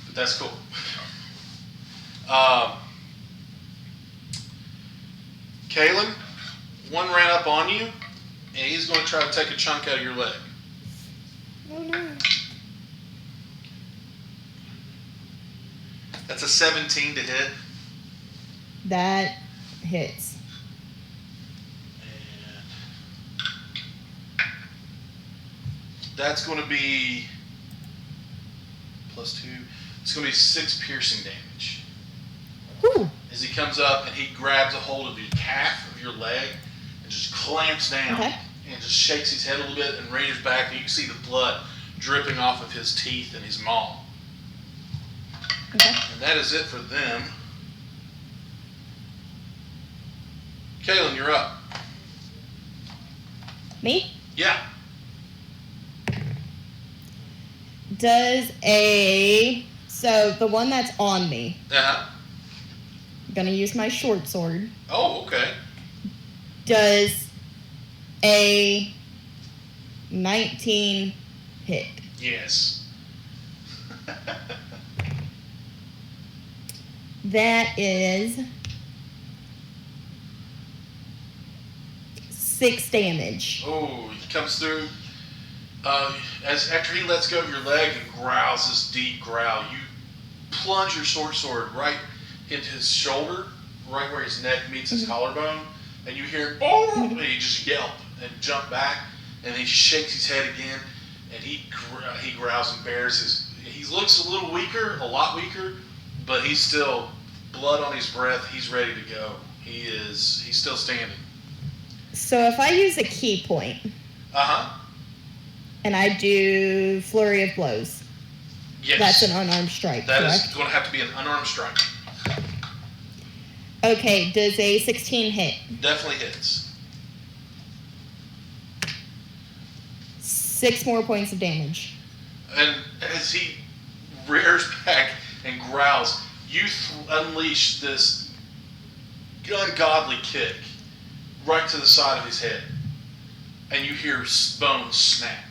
but that's cool. Kalen, one ran up on you, and he's going to try to take a chunk out of your leg. Oh no. That's a 17 to hit. That hits. And that's going to be +2. It's going to be 6 piercing damage. Whew. As he comes up and he grabs a hold of your calf of your leg and just clamps down and just shakes his head a little bit and reaches back, and you can see the blood dripping off of his teeth and his maw. Okay. And that is it for them. Kaylin, you're up. Me? Yeah. So the one that's on me, Uh-huh. I'm gonna use my short sword. Oh, okay. Does a 19 hit? Yes. That is 6 damage. Oh, he comes through. After he lets go of your leg and growls this deep growl, you plunge your short sword right into his shoulder, right where his neck meets his collarbone, and you hear, oh, and he just yelp and jump back, and he shakes his head again, and he growls and bears his. He looks a little weaker, a lot weaker, but he's still blood on his breath. He's ready to go. He's still standing. So if I use a key point and I do flurry of blows, yes, that's an unarmed strike, That correct? is going to have to be an unarmed strike. Okay, does a 16 hit? Definitely hits. 6 more points of damage. And as he rears back and growls, you unleash this ungodly kick right to the side of his head. And you hear bones snap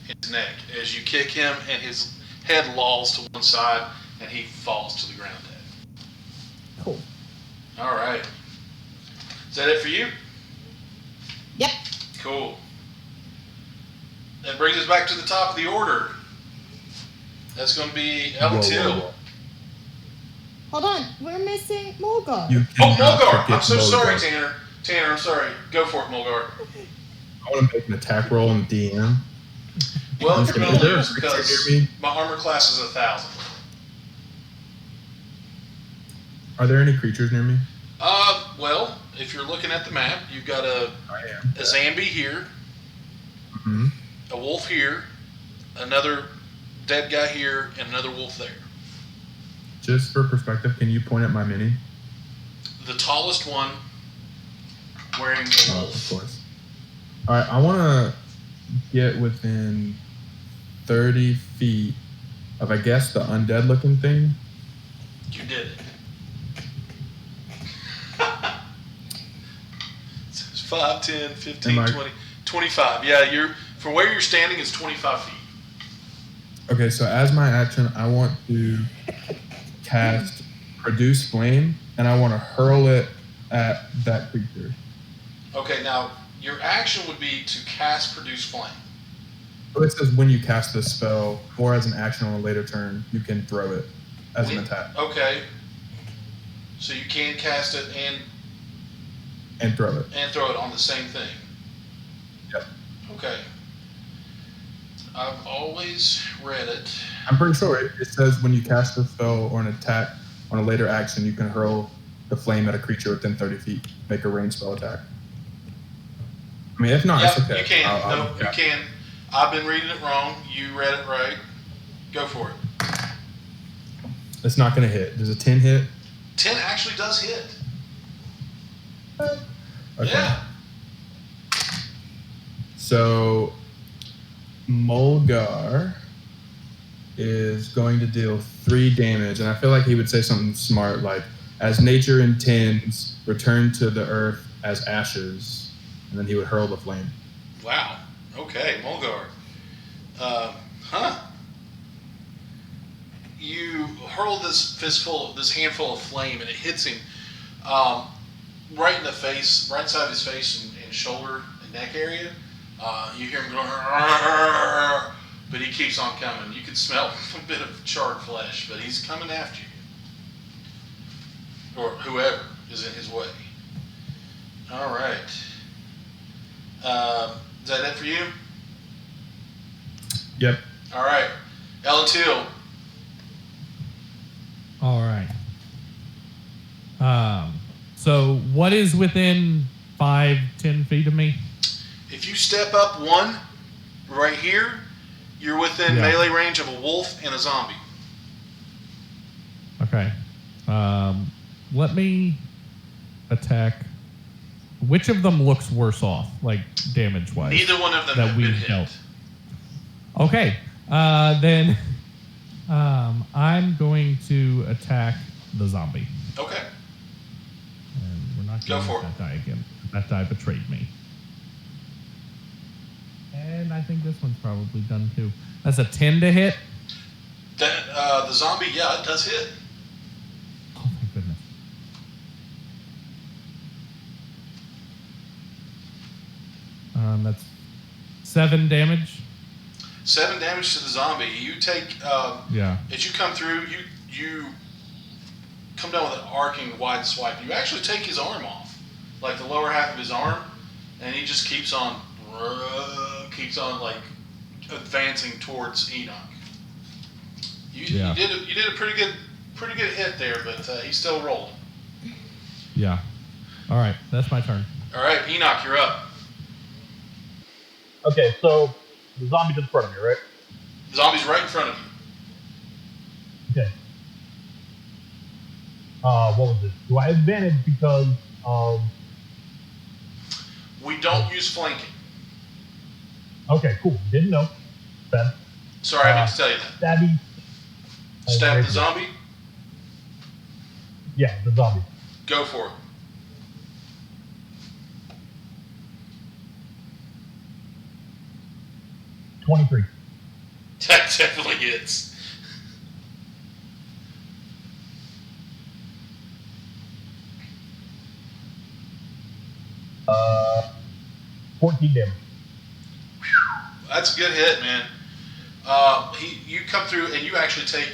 in his neck as you kick him, and his head lolls to one side, and he falls to the ground dead. Cool. All right. Is that it for you? Yep. Cool. That brings us back to the top of the order. That's going to be L2. Hold on, we're missing Mulgar. Mulgar! I'm so sorry, Tanner. Tanner, I'm sorry. Go for it, Mulgar. I want to make an attack roll on DM. Well, I'm you're just going to gonna lose do it. because Hear me? my armor class is 1,000. Are there any creatures near me? Well, if you're looking at the map, you've got a zombie here, Mm-hmm. a wolf here, another dead guy here, and another wolf there. Just for perspective, can you point at my mini? The tallest one wearing a Oh, wolf. of course. All right, I want to get within 30 feet of, I guess, the undead-looking thing. You did it. It's 5, 10, 15, 20, 25. Yeah, from where you're standing is 25 feet. Okay, so as my action, I want to cast Produce Flame, and I want to hurl it at that creature. Okay, now your action would be to cast Produce Flame. So it says when you cast this spell, or as an action on a later turn, you can throw it as an attack. Okay. So you can cast it And throw it. and throw it on the same thing. Yep. Okay. I've always read it. I'm pretty sure it says when you cast a spell or an attack on a later action, you can hurl the flame at a creature within 30 feet. Make a ranged spell attack. I mean, if not, Yep, it's okay. you can. I'll You can. I've been reading it wrong. You read it right. Go for it. It's not going to hit. Does a 10 hit? 10 actually does hit. Okay. Yeah. So, Mulgar is going to deal 3 damage, and I feel like he would say something smart like, as nature intends, return to the earth as ashes, and then he would hurl the flame. Wow. Okay, Mulgar. you hurl this handful of flame, and it hits him right in the face, right side of his face and shoulder and neck area. You hear him going, but he keeps on coming. You can smell a bit of charred flesh, but he's coming after you, or whoever is in his way. All right. Is that it for you? Yep. All right. Ellen Teal. All right. So what is within 5-10 feet of me? If you step up one right here, you're within melee range of a wolf and a zombie. Okay. Let me attack. Which of them looks worse off, like damage-wise? Neither one of them that have we been hit. dealt? Okay. Then I'm going to attack the zombie. Okay. And we're not Go going for with it. that die again. That die betrayed me. And I think this one's probably done too. That's a 10 to hit. That the zombie, yeah, it does hit. Oh my goodness. That's 7 damage. 7 damage to the zombie. You take as you come through, you come down with an arcing wide swipe. You actually take his arm off, like the lower half of his arm, and he just keeps on like advancing towards Enoch. You did a pretty good hit there, but he's still rolling. Yeah. All right, that's my turn. All right, Enoch, you're up. Okay, so the zombie's in front of me, right? The zombie's right in front of you. Okay. What was it? Do I have advantage because of... We don't use flanking. Okay, cool. Didn't know. Ben. Sorry, I meant to tell you that. Stabby. Stab the zombie? Yeah, the zombie. Go for it. $23. That definitely hits. Uh, 14 damage. That's a good hit, man. You come through and you actually take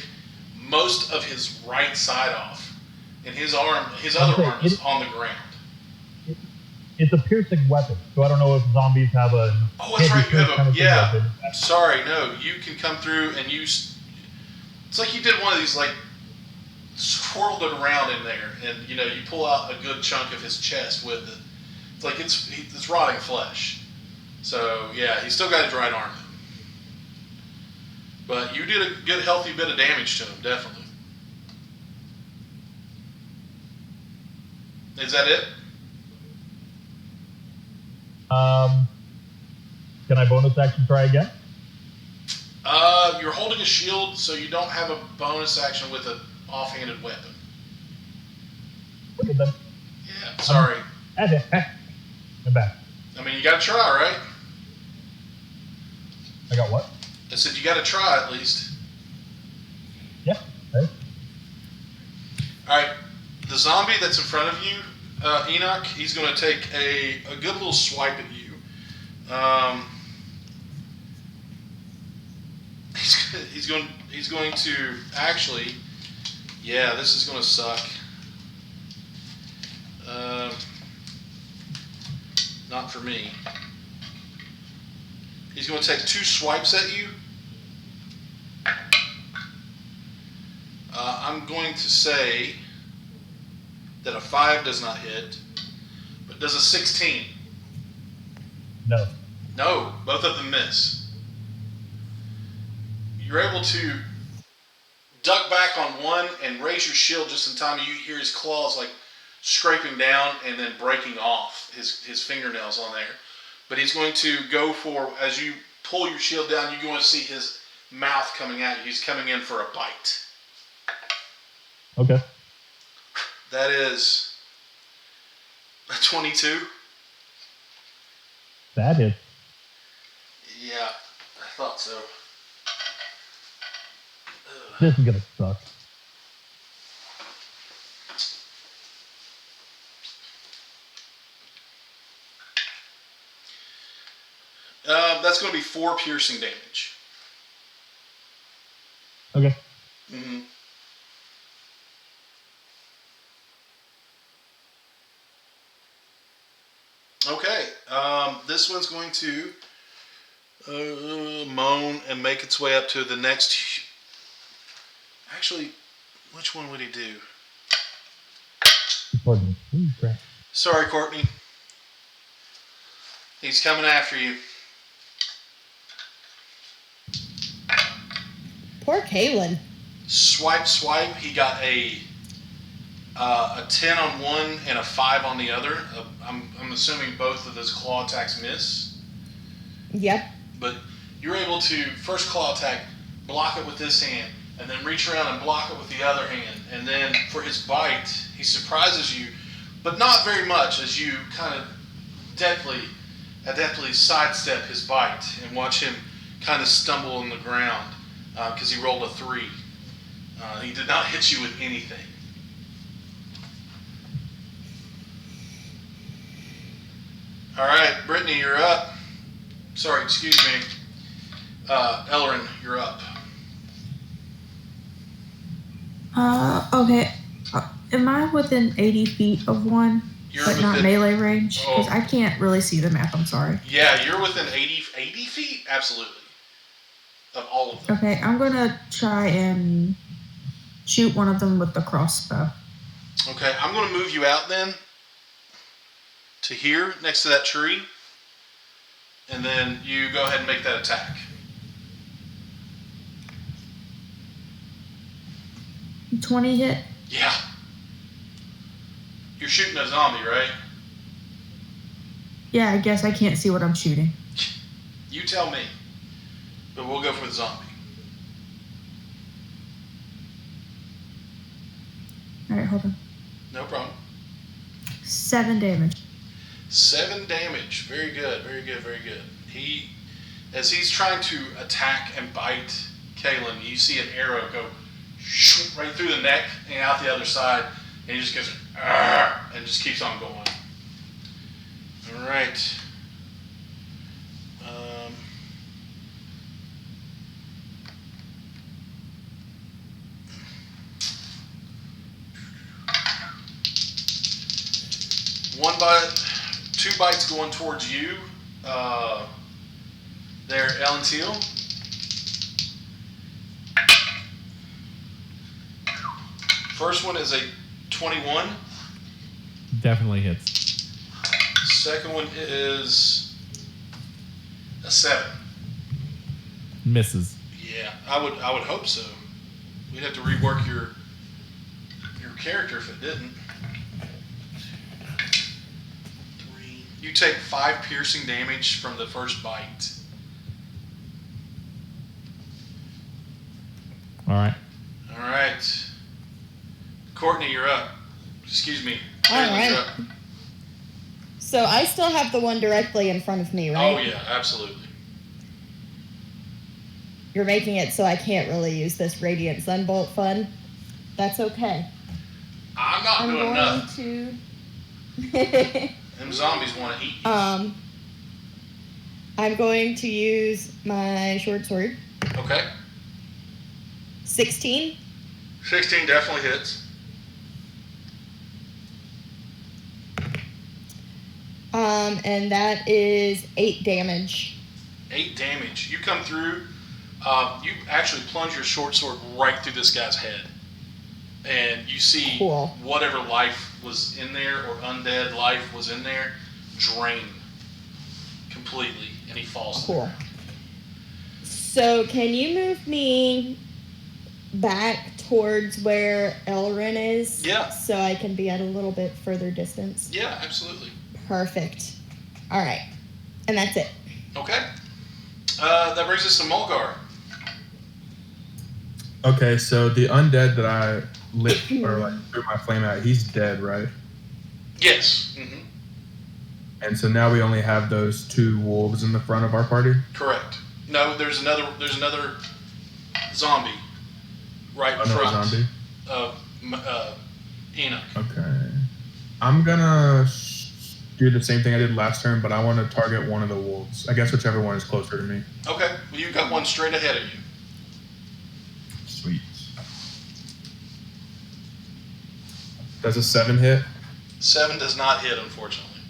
most of his right side off, and his other arm is on the ground. It's a piercing weapon, so I don't know if zombies have a... Oh, that's right, you have a... Yeah. weapon. Sorry, no. You can come through and it's like you did one of these, like, swirled it around in there, and, you pull out a good chunk of his chest with it. It's like it's rotting flesh. So, yeah, he's still got his right arm. But you did a good, healthy bit of damage to him, definitely. Is that it? Can I bonus action try again? You're holding a shield, so you don't have a bonus action with an offhanded weapon. Okay, then. Yeah, sorry. I'm back. I mean, you got to try, right? I got what? I said you got to try at least. Yeah. Okay. All right, the zombie that's in front of you, Enoch, he's going to take a good little swipe at you. He's going to actually, yeah, this is going to suck. Not for me. He's going to take 2 swipes at you. I'm going to say that a 5 does not hit, but does a 16? No. No, both of them miss. You're able to duck back on one and raise your shield just in time. You hear his claws like scraping down and then breaking off his fingernails on there. But he's going to go for, as you pull your shield down, you're going to see his mouth coming at you. He's coming in for a bite. Okay. That is a 22. That is. Yeah, I thought so. Ugh. This is gonna suck. That's going to be 4 piercing damage. Okay. Mm-hmm. Okay. This one's going to moan and make its way up to the next. Actually, which one would he do? Pardon me. Ooh, crap. Sorry, Courtney. He's coming after you. Poor Kaylin. Swipe. He got a 10 on one and a 5 on the other. I'm assuming both of those claw attacks miss. Yep. But you're able to first claw attack, block it with this hand, and then reach around and block it with the other hand. And then for his bite, he surprises you, but not very much, as you kind of adeptly sidestep his bite and watch him kind of stumble on the ground because he rolled a 3. He did not hit you with anything. All right, Brittany, you're up. Sorry, excuse me. Elrin, you're up. Okay. Am I within 80 feet of one, You're but not within- melee range? Because Oh. I can't really see the map. I'm sorry. Yeah, you're within 80 feet? Absolutely. Of all of them. Okay, I'm gonna try and shoot one of them with the crossbow. Okay, I'm going to move you out then to here, next to that tree. And then you go ahead and make that attack. 20 hit. Yeah. You're shooting a zombie, right? Yeah, I guess I can't see what I'm shooting. You tell me. But we'll go for the zombie. All right, hold on. No problem. 7 damage. 7 damage. Very good, very good, very good. As he's trying to attack and bite Kaylin, you see an arrow go right through the neck and out the other side, and he just goes and just keeps on going. All right. One bite, 2 bites going towards you. There, Ellen Teal. First one is a 21. Definitely hits. Second one is a 7. Misses. Yeah, I would hope so. We'd have to rework your character if it didn't. 3. You take 5 piercing damage from the first bite. All right. All right. Courtney, you're up. Excuse me. All Kaylin, right. you're up. So I still have the one directly in front of me, right? Oh, yeah, absolutely. You're making it so I can't really use this Radiant Sunbolt fun. That's okay. I'm not I'm doing going nothing. to... Them zombies want to eat you. I'm going to use my short sword. Okay. 16. 16 definitely hits. And that is 8 damage. 8 damage. You come through. You actually plunge your short sword right through this guy's head. And you see Cool. whatever life was in there or undead life was in there drain completely. And he falls Cool. there. So can you move me back towards where Elrin is? Yeah. So I can be at a little bit further distance? Yeah, absolutely. Perfect. All right. And that's it. Okay. That brings us to Mulgar. Okay, so the undead that I lit or like threw my flame at, he's dead, right? Yes. Mm-hmm. And so now we only have those 2 wolves in the front of our party. Correct. No, there's another zombie right in Another front zombie? of Enoch. Okay. I'm gonna do the same thing I did last turn, but I want to target one of the wolves. I guess whichever one is closer to me. Okay, well, you've got one straight ahead of you. Sweet. Does a 7 hit? 7 does not hit, unfortunately.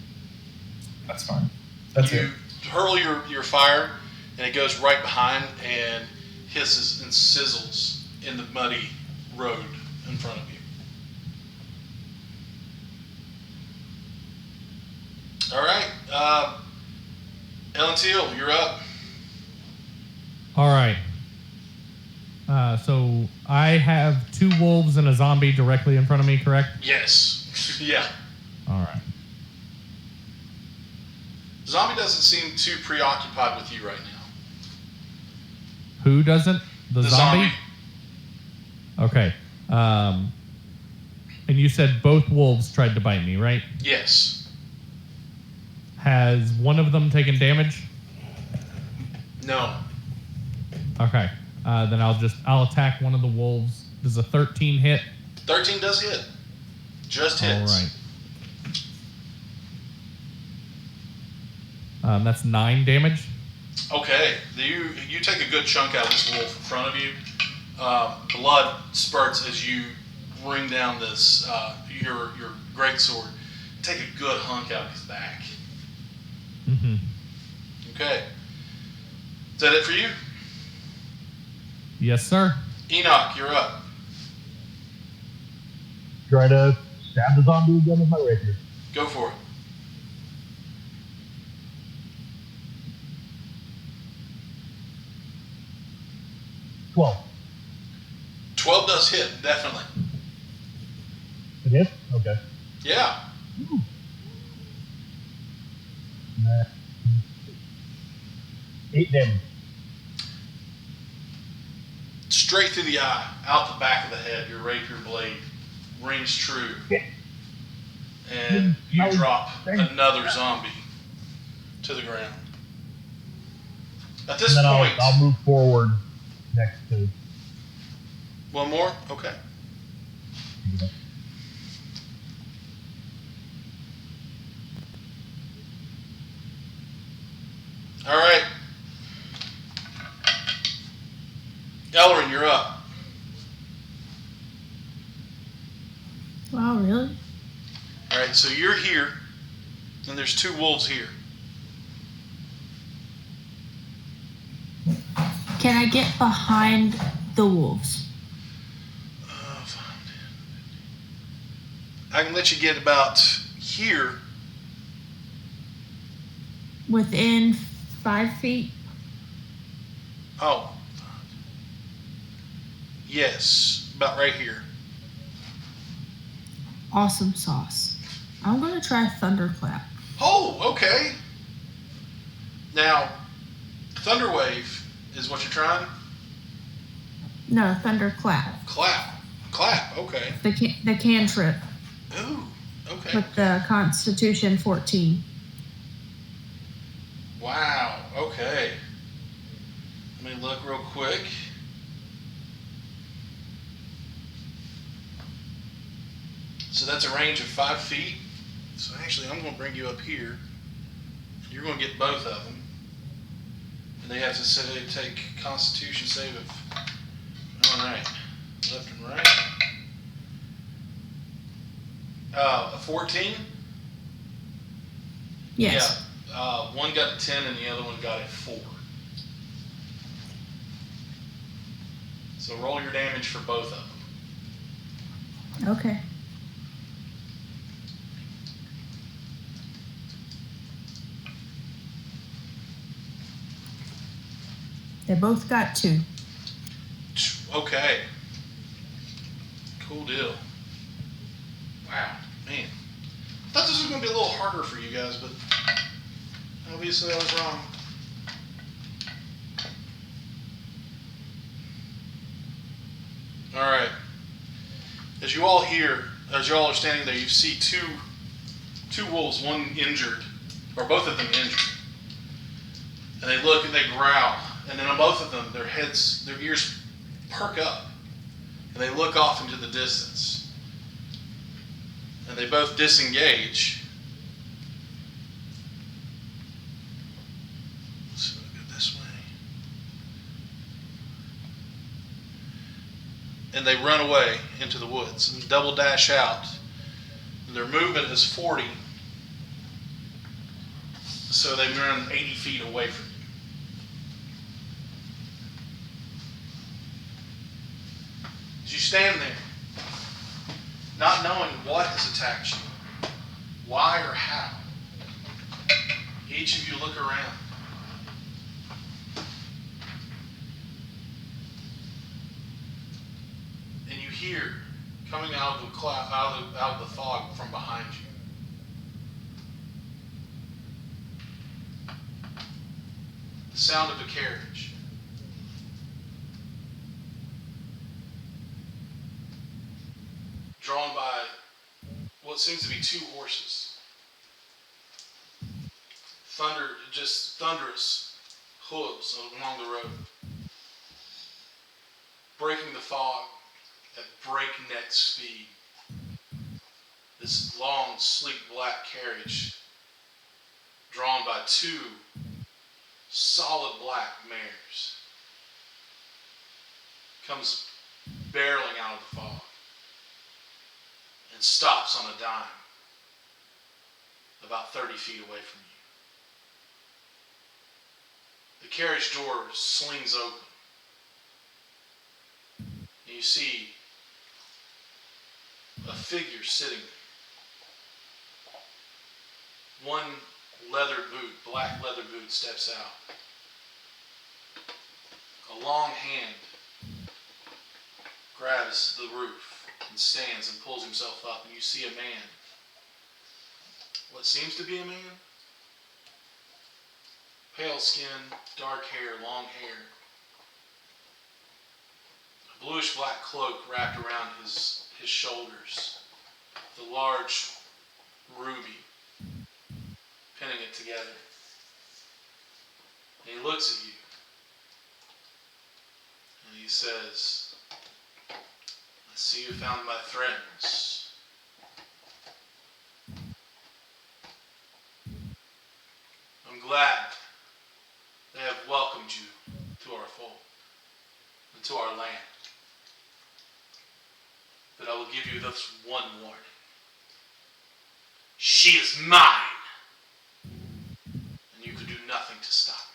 That's fine. That's you it. hurl your fire, and it goes right behind and hisses and sizzles in the muddy road in front of you. All right, Ellen Teal, you're up. All right. So I have 2 wolves and a zombie directly in front of me, correct? Yes. Yeah. All right. Zombie doesn't seem too preoccupied with you right now. Who doesn't? The zombie? Okay. And you said both wolves tried to bite me, right? Yes. Has one of them taken damage? No. Okay. Then I'll attack one of the wolves. Does a 13 hit? 13 does hit. Just hits. All right. That's 9 damage. Okay. You take a good chunk out of this wolf in front of you. Blood spurts as you bring down this your greatsword. Take a good hunk out of his back. Mm-hmm. Okay. Is that it for you? Yes, sir. Enoch, you're up. Try to stab the zombie again with my rapier. Go for it. Well, 12 does hit, definitely. it hits? Okay. Yeah. Ooh. 8 damage. Straight through the eye, out the back of the head, your rapier blade rings true. Yeah. And you No, drop thanks. another zombie to the ground. At this And then point, I'll move forward next to. one more? Okay. All right. Ellerin, you're up. Wow, really? All right, so you're here, and there's 2 wolves here. Can I get behind the wolves? I can let you get about here. Within 5 feet? Oh. Yes, about right here. Awesome sauce. I'm going to try Thunderclap. Oh, okay. Now, Thunderwave is what you're trying? No, Thunderclap. Clap, okay. The cantrip Ooh, okay. with the Constitution 14. Wow, okay. Let me look real quick. So that's a range of 5 feet. So actually, I'm going to bring you up here. You're going to get both of them. And they have to say, take Constitution save of... All right. Left and right. A 14? Yes. Yeah. One got a 10 and the other one got a 4. So roll your damage for both of them. Okay. They both got 2. Okay. Cool deal. Wow, man. I thought this was going to be a little harder for you guys, but obviously I was wrong. All right. As you all are standing there, you see two wolves, one injured, or both of them injured. And they look and they growl. And then on both of them, their ears perk up. and they look off into the distance. And they both disengage. So we go this way. And they run away into the woods and double dash out. And their movement is 40. So they run 80 feet away from you. As you stand there, not knowing what has attacked you, why or how, each of you look around. And you hear, coming out of the cloud, out of the fog from behind you, the sound of a carriage. Drawn by what seems to be 2 horses. Just thunderous hooves along the road. Breaking the fog at breakneck speed. This long, sleek black carriage drawn by 2 solid black mares comes barreling out of the fog and stops on a dime about 30 feet away from you. The carriage door slings open and you see a figure sitting there. One black leather boot steps out. A long hand grabs the roof and stands and pulls himself up, and you see a man. What seems to be a man? Pale skin, dark hair, long hair. A bluish black cloak wrapped around his shoulders. The large ruby pinning it together. And he looks at you. And he says, "I see you found my friends. I'm glad they have welcomed you to our fold and to our land. But I will give you this one warning. She is mine, and you can do nothing to stop me."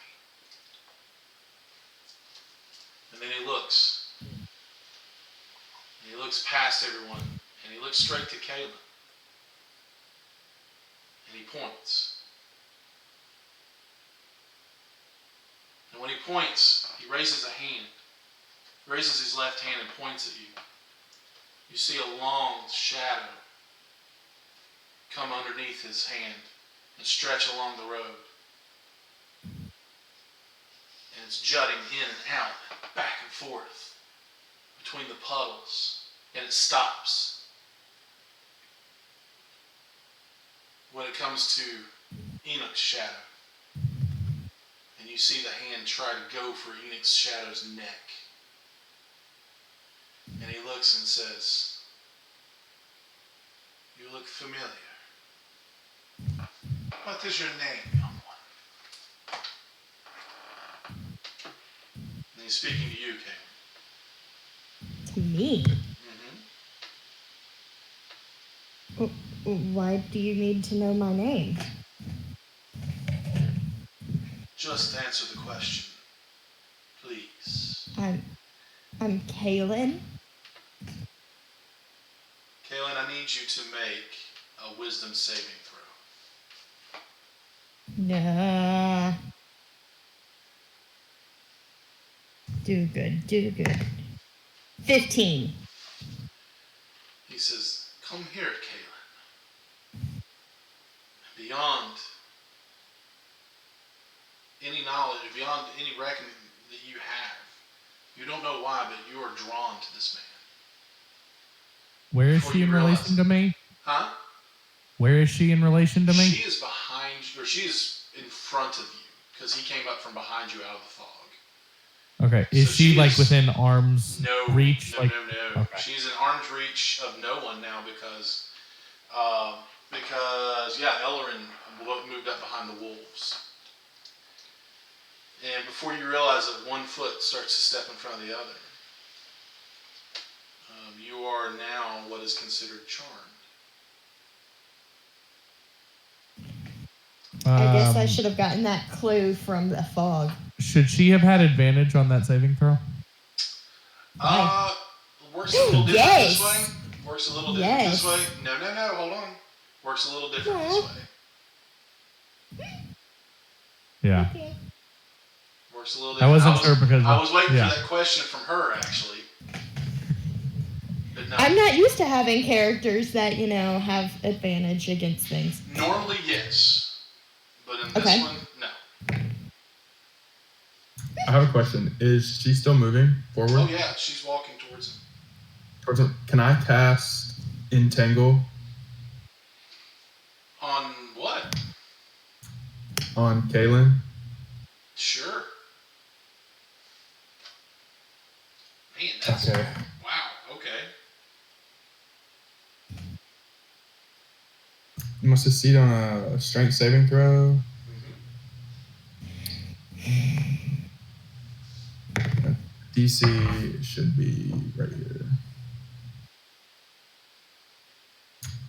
And then he looks. And he looks past everyone, and he looks straight to Caleb. And he points. And when he points, he raises a hand, raises his left hand and points at you. You see a long shadow come underneath his hand and stretch along the road. And it's jutting in and out, back and forth, between the puddles. And it stops when it comes to Enoch's shadow. And you see the hand try to go for Enoch's shadow's neck. And he looks and says, "You look familiar. What is your name, young one?" And he's speaking to you, Caleb. To me? Why do you need to know my name? Just answer the question, please. I'm Kaylin. Kaylin, I need you to make a wisdom saving throw. Nah. Do good. 15. He says, "Come here, Kaylin. Beyond any knowledge, beyond any reckoning that you have, you don't know why, but you are drawn to this man." Where is Before she you in realize- relation to me? Huh? Where is she in relation to me? She is behind, or she is in front of you, because he came up from behind you out of the fog. Okay. Is So she she like is- within arm's reach? No, like, no. Okay. She's in arm's reach of no one now because Ellerin moved up behind the wolves. And before you realize it, one foot starts to step in front of the other. You are now what is considered charmed. I guess I should have gotten that clue from the fog. Should she have had advantage on that saving throw? Works a little different Yes. this way. Works a little different this way. No, hold on. Works a little different this way. Yeah. Okay. Works a little different. I wasn't sure because I was waiting yeah. for that question from her, actually. But no. I'm not used to having characters that, have advantage against things. Normally, yes. But in this one, no. I have a question. Is she still moving forward? Oh, yeah. She's walking towards him. Can I cast Entangle? On what? On Kaylin? Sure. Man, that's... Okay. Wow, okay. You must succeed on a strength saving throw. DC should be right here.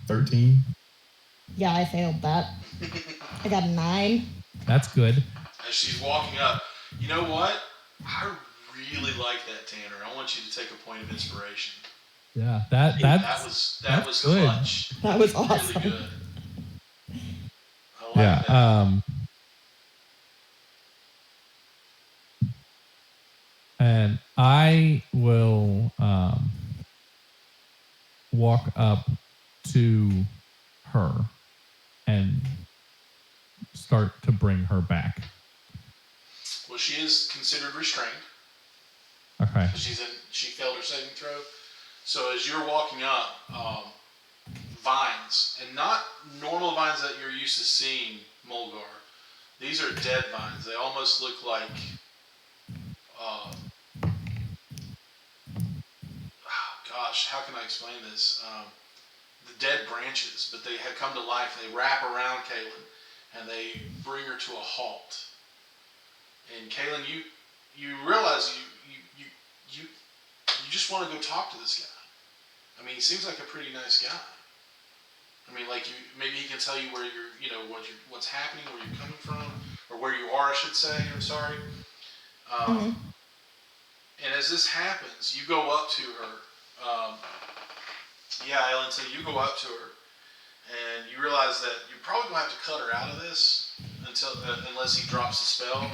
13. Yeah, I failed that. I got a 9. That's good. As she's walking up, you know what? I really like that, Tanner. I want you to take a point of inspiration. Yeah, that that's was good. clutch. That was awesome. Really good. I like that. And I will walk up to her and start to bring her back. Well, she is considered restrained. Okay. She failed her saving throw. So as you're walking up, vines, and not normal vines that you're used to seeing, Mulgar. These are dead vines. They almost look like, how can I explain this? The dead branches, but they have come to life. They wrap around Kaylin, and they bring her to a halt. And Kaylin, you realize you just want to go talk to this guy. I mean, he seems like a pretty nice guy. I mean, like maybe he can tell you where what's happening, where you're coming from, or where you are, I should say. I'm sorry. And as this happens, you go up to her. Ellen, so you go up to her, and you realize that you're probably going to have to cut her out of this unless he drops the spell.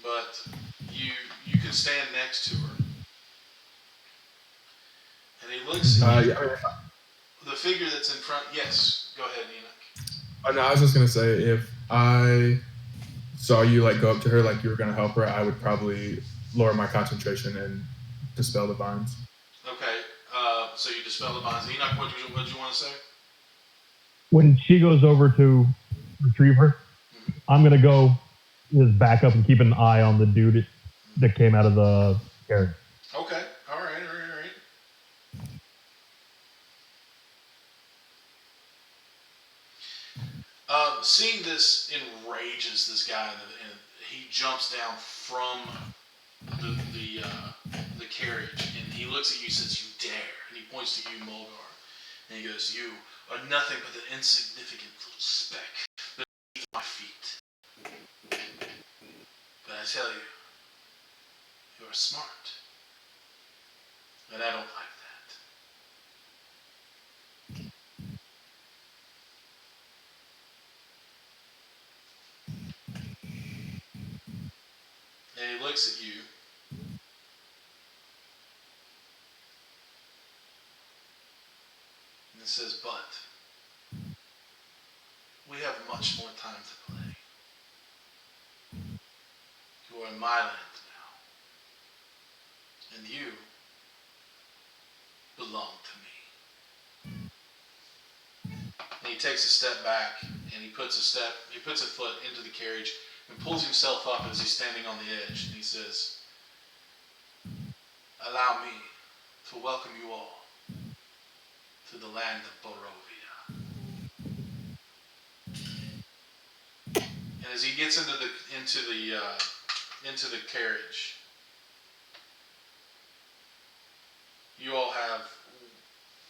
But you can stand next to her. And he looks at you. The figure that's in front. Yes, go ahead, Enoch. No, I was just gonna say, if I saw you go up to her like you were gonna help her, I would probably lower my concentration and dispel the vines. Okay, so you dispel the vines. Enoch, what did you want to say? When she goes over to retrieve her, I'm gonna go just back up and keep an eye on the dude that came out of the carriage. Okay, all right. Seeing this enrages this guy, and he jumps down from the carriage, and he looks at you and says, "You dare!" And he points to you, Mulgar, and he goes, "You are nothing but an insignificant little speck beneath my feet. But I tell you, you are smart, and I don't like that." And he looks at you. And it says, "But we have much more time to play. You are in my land now. And you belong to me." And he takes a step back, and he puts a foot into the carriage, and pulls himself up as he's standing on the edge, and he says, "Allow me to welcome you all to the land of Borovia." And as he gets into the carriage, you all have.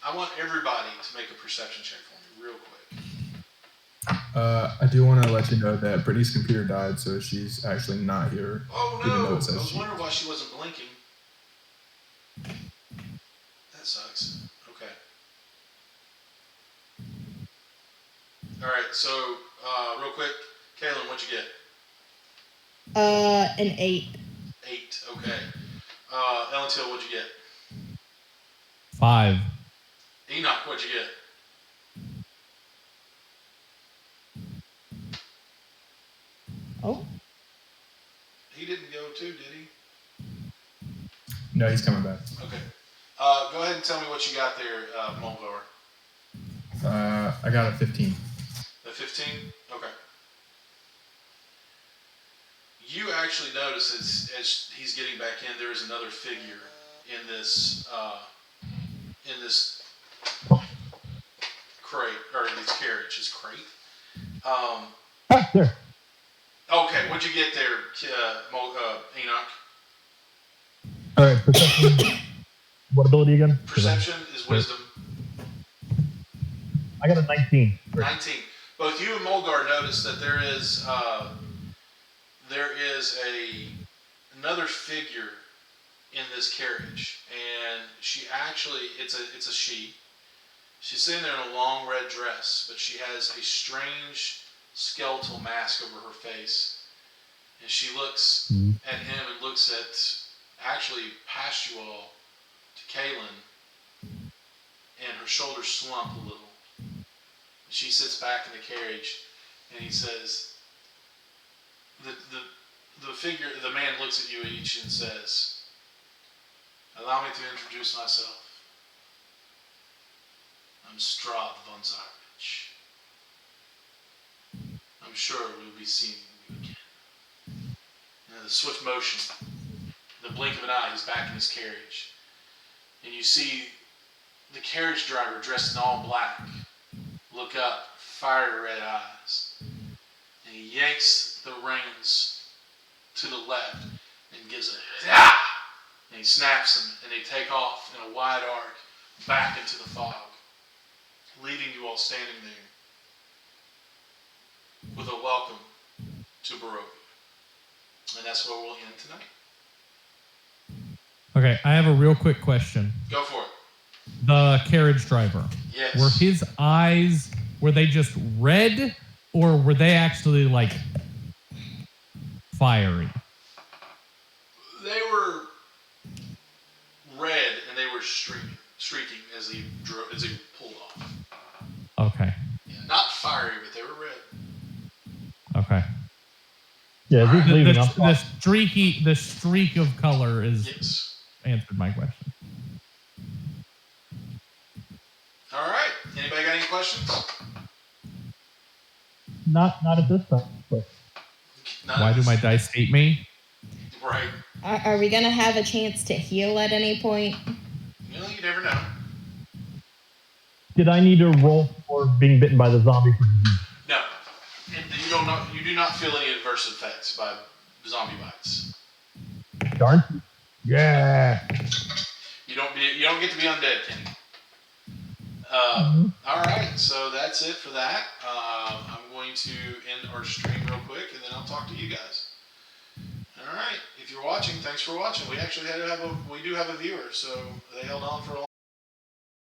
I want everybody to make a perception check for me, real quick. I do want to let you know that Brittany's computer died, so she's actually not here. Oh even no! though I it says was she- wondering why she wasn't blinking. That sucks. Okay. All right. So, real quick, Kaylin, what'd you get? An 8. 8. Okay. Elentil, what'd you get? 5. Enoch, what'd you get? Oh, He didn't go too, did he? No, he's coming back. Okay. Go ahead and tell me what you got there, Mulgar. I got a 15. The 15? Okay. You actually notice as he's getting back in, there is another figure in this crate, or this carriage. Is crate. There. Okay, what'd you get there, Enoch? All right, perception. What ability again? Perception is wisdom. I got a 19. 19. Both you and Mulgar notice that there is another figure in this carriage, and she actually it's a she. She's sitting there in a long red dress, but she has a strange skeletal mask over her face, and she looks at him and looks at actually past you all to Kaylin, and her shoulders slump a little. She sits back in the carriage, and he says, the man looks at you each and says, "Allow me to introduce myself. I'm Strahd von Zarvich. I'm sure we'll be seeing you again." And the swift motion, the blink of an eye, he's back in his carriage. And you see the carriage driver dressed in all black look up, fiery red eyes, and he yanks the reins to the left and gives a "ah!" and he snaps them, and they take off in a wide arc back into the fog, leaving you all standing there with a welcome to Barovia. And that's where we'll end tonight. Okay, I have a real quick question. Go for it. The carriage driver. Yes. Were his eyes, were they just red, or were they actually like fiery? They were red, and they were streaking as he pulled off. Okay. Yeah, not fiery, but they were red. Okay. Yeah, as he's leaving. The streak of color is Yes. answered my question. All right. Anybody got any questions? Not at this time. But None Why of do us? my dice hate me? Right. are we gonna have a chance to heal at any point? Well, you never know. did I need to roll for being bitten by the zombie? No. You do not feel any adverse effects by zombie bites. Darn. Yeah. You don't get to be undead, Kenny. All right, so that's it for that. I'm going to end our stream real quick, and then I'll talk to you guys. All right, if you're watching, thanks for watching. We actually do have a viewer, so they held on for a